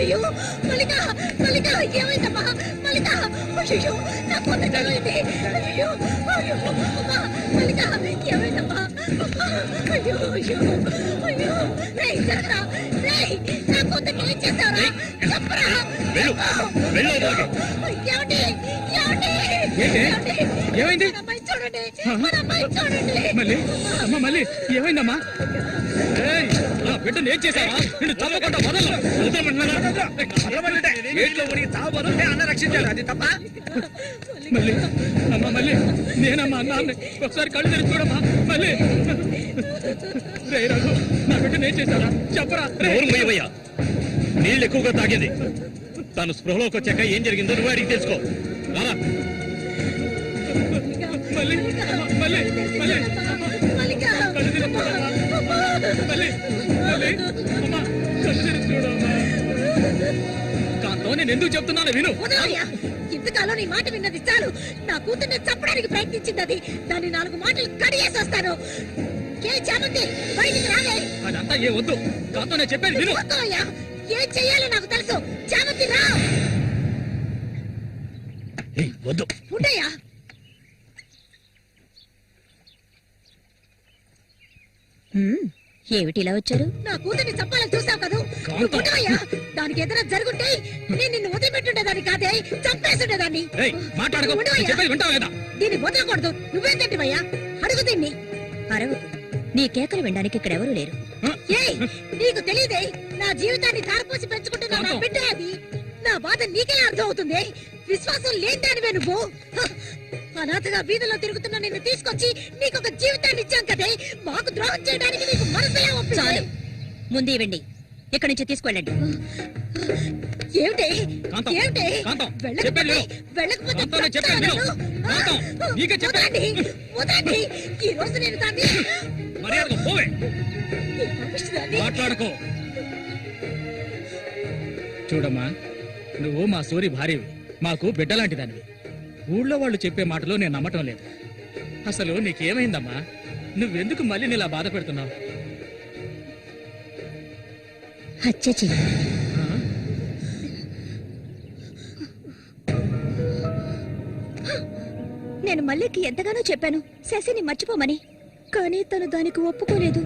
Speaker 3: అయ్యో మల్లిక, మల్లిక ఏమైందమ్మా? మల్లిక, అయ్యో నా కూతురు ఏమైంది? అయ్యో అయ్యో అమ్మా, మల్లిక ఏమైందమ్మా? అయ్యో అయ్యో అయ్యో, రేయ్ జరగరా, రేయ్ నా కూతురు ఏం చేస్తావురా? చెప్పరా. ఏమండి, ఏమండి,
Speaker 2: ఏమైంది?
Speaker 3: మన అమ్మాయి చూడండి, మన అమ్మాయి చూడండి.
Speaker 2: మళ్ళీ అమ్మ, మళ్ళీ ఏమైందమ్మా? నా బిడ్డను ఏం చేశావా? నిన్ను చంపకుండా వదలను.
Speaker 6: అన్న రక్షించారు, అది తప్ప.
Speaker 2: మళ్ళీ అమ్మా, మళ్ళీ నేనమ్మా అన్నాన్ని ఒకసారి కళ్ళు తెరిచి చూడమ్మా. మళ్ళీ రే రఘు, నా బిడ్డను ఏం చేశారా? చెప్పరా.
Speaker 5: నోరుమయ్యవయ్యా, నీళ్ళు ఎక్కువగా తాగింది. తాను స్పృహలోకి వచ్చాక ఏం జరిగిందో నువ్వు అడిగి తెలుసుకో. రారా.
Speaker 2: మళ్ళీ మళ్ళీ మళ్ళీ
Speaker 3: మల్లిక
Speaker 2: కాంతం నేను ఎందుకు చెప్తున్నాను విను.
Speaker 3: ఇంతకాలం నీ మాట విన్నది చాలు. నా కూతుర్ని చంపడానికి ప్రయత్నించింది అది. దాన్ని 4 మాటలు కడిగేసి వస్తాను. చామంతి బయటికి రాలే.
Speaker 2: అదంతా ఏ వద్దు కాంతం, నేను చెప్పేది విను.
Speaker 3: వద్దయ్యా, ఏం చెయ్యాలో నాకు తెలుసు. చామంతి రా.
Speaker 2: వద్దు
Speaker 3: ఉండయ్యా.
Speaker 9: ఏమిటి ఇలా వచ్చారు?
Speaker 3: నా కూతుర్ని చంపాలని చూసావు కదా. ఉండవయ్యా, దానికి ఏదైనా జరుగుంటే నేను నిన్ను వదిలిపెట్టుండేదాన్ని కాదే, చంపేస్తుండేదాన్ని. దీన్ని వదలకూడదు. నువ్వేం తింటివయ్యా? అడుగు దీన్ని.
Speaker 9: అరవకు, నీ కేకలు వినడానికి ఇక్కడ ఎవరూ లేరు.
Speaker 3: ఏయ్, నీకు తెలియదే, నా జీవితాన్ని ధారపోసి పెంచుకుంటున్నా నా బిడ్డ అది. నా బాధ నీకే అర్థం అవుతుంది. విశ్వాసం లేదానివే నువ్వు. అనాథగా వీధిలో తిరుగుతున్న నిన్ను తీసుకొచ్చి నీకు ఒక జీవితాన్ని ఇచ్చాం కదే. మాకు ద్రోహం చేయడానికి నీకు మనసులే ఒప్పించాలి.
Speaker 9: ముందు ఇవ్వండి, ఇక్కడి నుంచి తీసుకెళ్ళండి.
Speaker 3: ఏమిటి ఏమిటి? వెళ్ళకపోతే వదలండి. ఈ రోజు నేను దాన్ని
Speaker 2: మాట్లాడుకో. చూడమ్మా, నువ్వు మా సూరి భార్యవి, మాకు బిడ్డలాంటి దానివి. ఊళ్ళో వాళ్ళు చెప్పే మాటలు నేను నమ్మటం లేదు. అసలు నీకేమైందమ్మా? నువ్వెందుకు మళ్ళీ నీలా బాధ పెడుతున్నావు?
Speaker 9: హత్య చెయ్యి.
Speaker 7: నేను మల్లికి ఎంతగానో చెప్పాను శశిని మర్చిపోమని, కానీ తను దానికి ఒప్పుకోలేదు.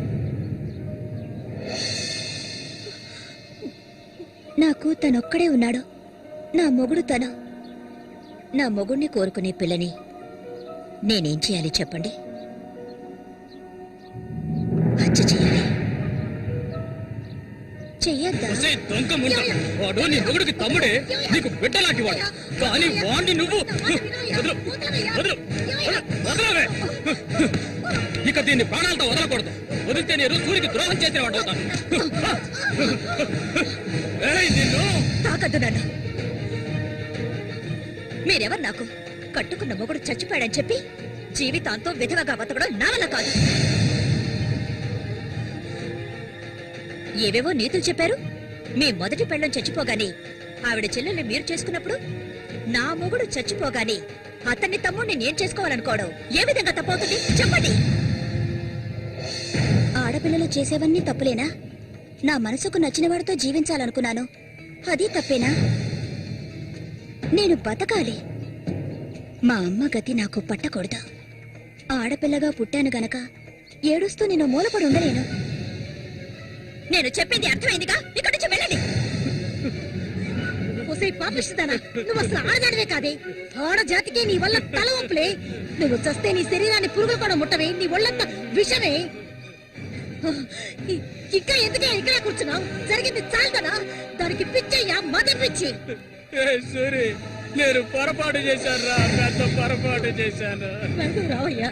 Speaker 7: నాకు తనొక్కడే ఉన్నాడు. నా మొగుడు తను.
Speaker 9: నా మొగుణ్ణి కోరుకునే పిల్లని నేనేం చేయాలి చెప్పండి? హత్య చేయాలి.
Speaker 7: చెయ్యొద్దా?
Speaker 2: వాడు నీ మొగుడికి తమ్ముడే, నీకు బిడ్డలాంటి వాడు. కానీ వాణ్ణి నువ్వు వదలవే. ఇక దీన్ని ప్రాణాలతో వదలకూడదు. వదిలితే నేను సూరికి ద్రోహం చేసిన వాడు అవుతాను.
Speaker 9: తాకద్దు నన్ను. మీరెవరు నాకు? కట్టుకున్న మొగుడు చచ్చిపోయాడని చెప్పి జీవితాంతం విధవగా బతకడం నా వల్ల కాదు. ఏవేవో నీతులు చెప్పారు. మీ మొదటి పెళ్ళం చచ్చిపోగానే ఆవిడ చెల్లెల్ని మీరు చేసుకున్నప్పుడు, నా మొగుడు చచ్చిపోగానే అతన్ని తమ్ముడిని నేను చేసుకోవాలనుకోవడం ఏ విధంగా తప్పవుతుంది చెప్పండి?
Speaker 7: ఆడపిల్లలు చేసేవన్నీ తప్పులేనా? నా మనసుకు నచ్చిన వాడితో జీవించాలనుకున్నాను, అది తప్పేనా? నేను బతకాలి. మా అమ్మ గతి నాకు పట్టకూడదు. ఆడపిల్లగా పుట్టాను గనక ఏడుస్తూ నేను మూలపడి ఉండలేను.
Speaker 9: నేను చెప్పింది అర్థమైందిగా, ఇక్కడి నుంచి వెళ్ళండి.
Speaker 3: పాపిస్తానా? నువ్వు అసలు ఆడదానివే కాదే. ఆడ జాతికి నీ వల్ల తల వంపులే. నువ్వు చస్తే నీ శరీరాన్ని పురుగులు కూడా ముట్టవే. నీ ఒళ్ళంతా విషమే. ఇంకా ఎందుకే ఇక్కడ కూర్చున్నావు? జరిగింది చాలుదనా? దానికి పిచ్చయ్యా, మదం పిచ్చి.
Speaker 2: సరే, నేను పొరపాటు చేశాను రా, పెద్ద పొరపాటు చేశాను.
Speaker 3: రావయ్యా.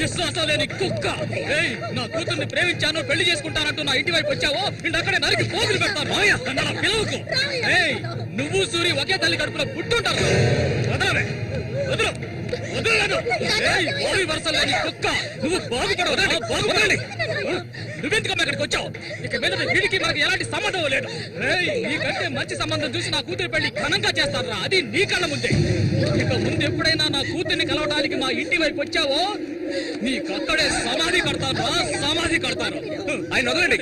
Speaker 2: విశ్వాసం లేని కుక్క. నా కూతుర్ని ప్రేమించాను, పెళ్లి చేసుకుంటానంటూ నా ఇంటి వైపు వచ్చావో అక్కడే నరికి పోగులు పెడతాను. పిలవకు. నువ్వు సూరి ఒకే తల్లి కడుపులో పుట్టుంటారు. వదలవే, వదలు, వదలలేదు. వరుసలు లేని కుక్క, నువ్వు బాగుపడవదండి. బాగుపడండి. నువ్వెందుకమ్మా ఇక్కడికి వచ్చావు? ఇక మీద వీడికి మనకి ఎలాంటి సంబంధం లేదు. నీకంటే మంచి సంబంధం చూసి నా కూతురి పెళ్లి ఘనంగా చేస్తాను రా, అది నీ కళ్ళ ముందే. ఇక ముందు ఎప్పుడైనా నా కూతుర్ని కలవడానికి మా ఇంటి వైపు వచ్చావో నీకక్కడే సమాధి కడతాను రా, సమాధి కడతాను.
Speaker 11: ఆయన వదలండి.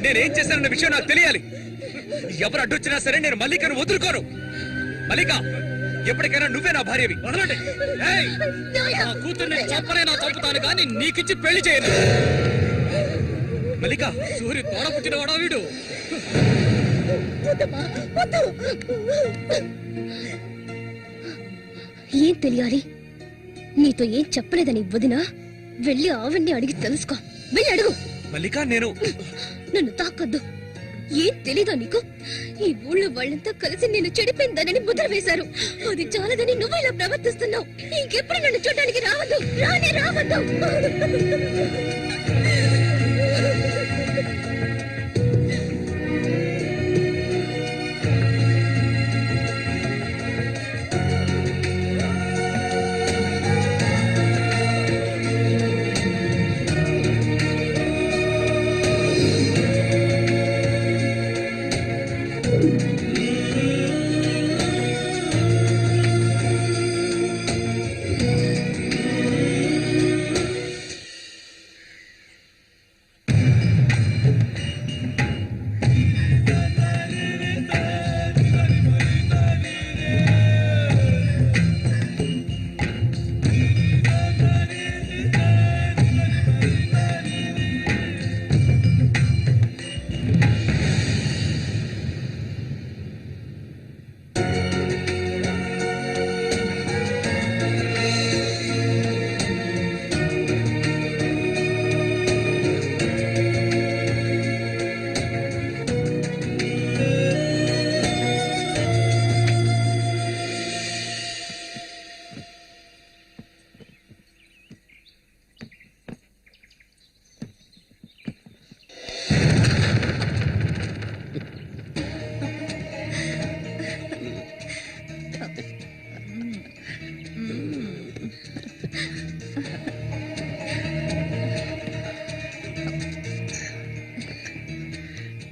Speaker 11: నేనేం చేశానన్న విషయం నాకు తెలియాలి. ఎవరు అడ్డొచ్చినా సరే నేను మల్లికను వదులుకోను. మల్లిక, ఎప్పటికైనా నువ్వే నా భార్యవి.
Speaker 2: వదలండి. నా కూతుర్ని చంపనైనా చంపుతాను కానీ నీకిచ్చి పెళ్లి చేయను.
Speaker 11: మల్లిక,
Speaker 2: సూర్యు తోడ పుట్టినవాడా వీడు?
Speaker 7: ఏం తెలియాలి? నీతో ఏం చెప్పలేదని వదినా. వెళ్ళి ఆవిడ్ని అడిగి తెలుసుకో. వెళ్ళి అడుగు.
Speaker 11: మల్లిక, నేను
Speaker 7: నన్ను తాకొద్దు. ఏం తెలీదా నీకు? ఈ ఊళ్ళో వాళ్ళంతా కలిసి నేను చెడిపోయిందనని ముద్ర వేశారు. అది చాలదని నువ్వు ఇలా ప్రవర్తిస్తున్నావు. ఇంకెప్పుడు నన్ను చూడడానికి రావద్దు, రానే రావద్దు.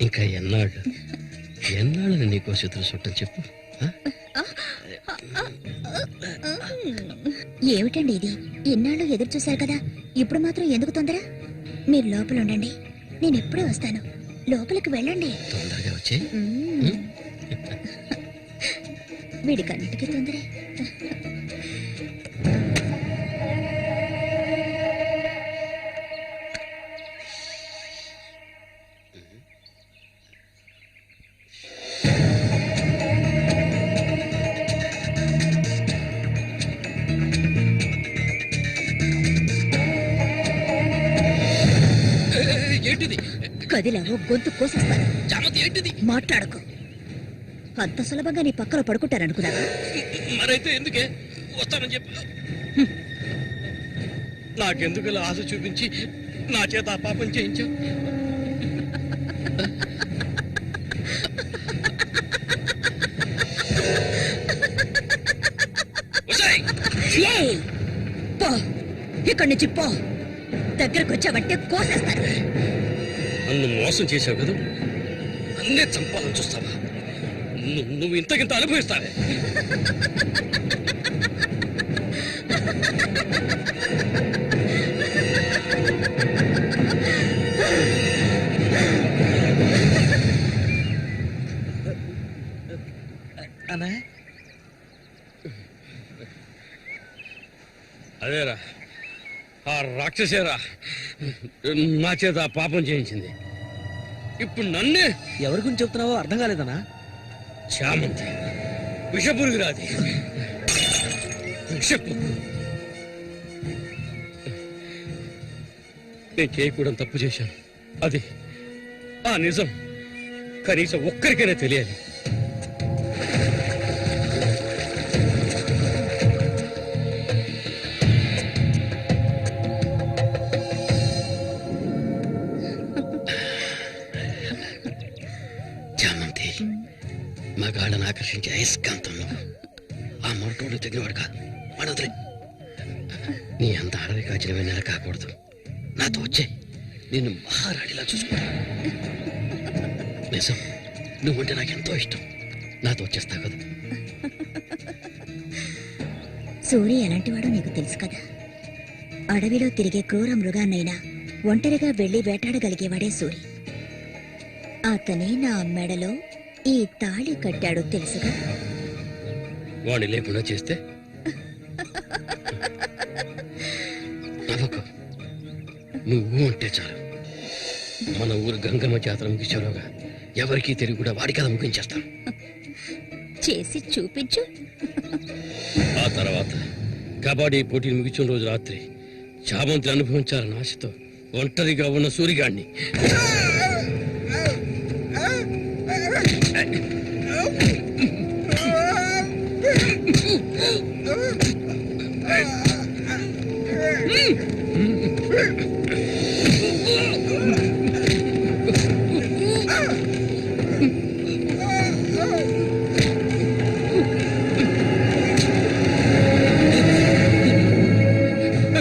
Speaker 6: ఇంకా ఎన్నాళ్ళని నీకో శత్రు చుట్టం చెప్పు.
Speaker 3: ఏమిటండి ఇది? ఇన్నాళ్ళు ఎదురు చూశారు కదా, ఇప్పుడు మాత్రం ఎందుకు తొందర? మీరు లోపల ఉండండి, నేను ఎప్పుడే వస్తాను. లోపలికి వెళ్ళండి.
Speaker 6: తొందరగా వచ్చే.
Speaker 3: వీడికన్నిటికీ తొందరే.
Speaker 6: ఏంటిది?
Speaker 3: కదిలావో గొంతు కోసేస్తాను.
Speaker 6: చామతి ఏంటిది?
Speaker 3: మాట్లాడకు. అంత సులభంగా నీ పక్కన పడుకుంటారనుకున్నావా?
Speaker 6: మరైతే ఎందుకే వస్తానని చెప్పు. నాకెందుకు ఇలా ఆశ చూపించి నా చేత ఆ పాపం చేయించావు?
Speaker 3: పో, ఇక్కడి నుంచి పో. దగ్గరకు వచ్చావంటే కోసేస్తాను.
Speaker 6: నన్ను మోసం చేశావు కదా, నన్నే చంపాలని చూస్తావా? నువ్వు ఇంతకింత అనుభవిస్తావే. అదేరా, ఆ రాక్షసేరా నా చేత ఆ పాపం చేయించింది. ఇప్పుడు నన్నే.
Speaker 4: ఎవరి గురించి చెప్తున్నావో అర్థం కాలేదనా?
Speaker 6: చామంతి విషపురుగురాది. నేను చేయకూడదు తప్పు చేశాను. అది ఆ నిజం కనీసం ఒక్కరికైనా తెలియాలి. చామంతి మగాళ్ళను ఆకర్షించే అయస్కాంతంలో ఆ మొరటోడు తెగినవాడు కాదు. వాడొదిలే. నీ అంత అడవి కాచిన వెన్నెల కాకూడదు. నాతో వచ్చే నిన్ను మహారాణిలా చూసుకుంటా. నిజం, నువ్వంటే నాకెంతో ఇష్టం. నాతో వచ్చేస్తావు కదా.
Speaker 3: సూర్య ఎలాంటివాడో నీకు తెలుసు కదా. అడవిలో తిరిగే క్రూర మృగాన్నైనా ఒంటరిగా వెళ్లి వేటాడగలిగేవాడే సూరి. అతనే నా మెడలో ఈ తాళి కట్టాడు తెలుసుగా.
Speaker 6: వాడిని లేకుండా చేస్తే నవ్వకు. నువ్వు అంటే చాలు. మన ఊరు గంగమ్మ జాతర ముగించేలోగా ఎవరికీ తెలివి కూడా వాడి కథ ముగించేస్తాను.
Speaker 3: చేసి చూపించు.
Speaker 6: ఆ తర్వాత కబడ్డీ పోటీలు ముగించిన రోజు రాత్రి చామంతి అనుభవించాలని ఆశతో ఒంటరిగా ఉన్న సూరిగాడిని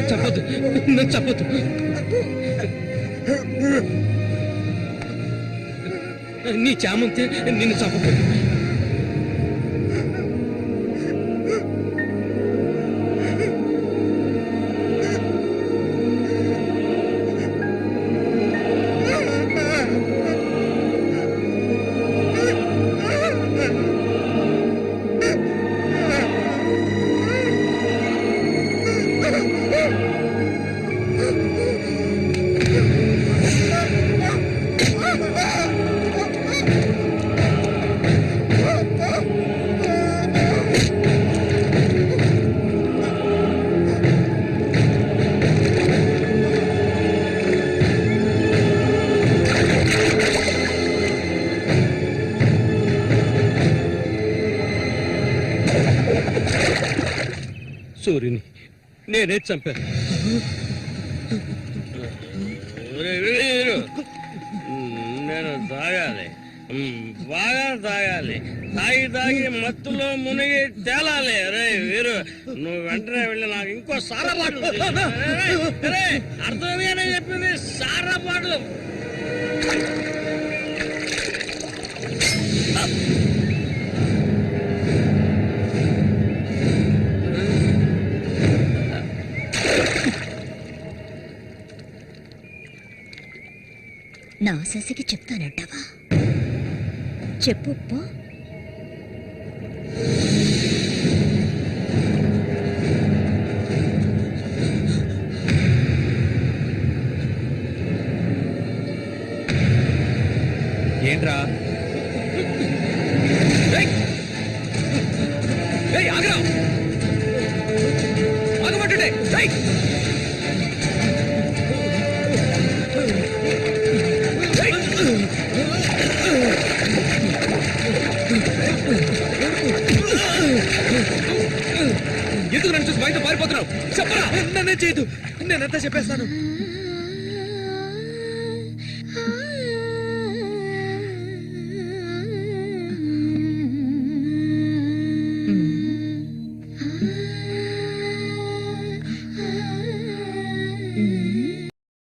Speaker 6: చెప్పొద్దు, నన్ను చెప్పొద్దు. నీ చామంతి నిన్ను చంపకూడదు. సూర్యుని నేనే చంపాను.
Speaker 10: నేను తాగాలి, బాగా తాగాలి. తాగి తాగి మత్తులో మునిగి తేలాలి. రే వీరు, నువ్వు వెంటనే వెళ్ళి నాకు ఇంకో సారా బాటలు అర్థమేనే చెప్పింది. సారా బాటలు
Speaker 9: నా శశికి చెప్తానంటావా? చెప్పు పో.
Speaker 11: ఏంట్రా? ఆగరా, ఆగమంటుండే. ఎందుకు నన్ను చూసి బయట పారిపోతున్నావు? చెప్పరా. నన్నే చేయదు, నేనంతా చెప్పేస్తాను.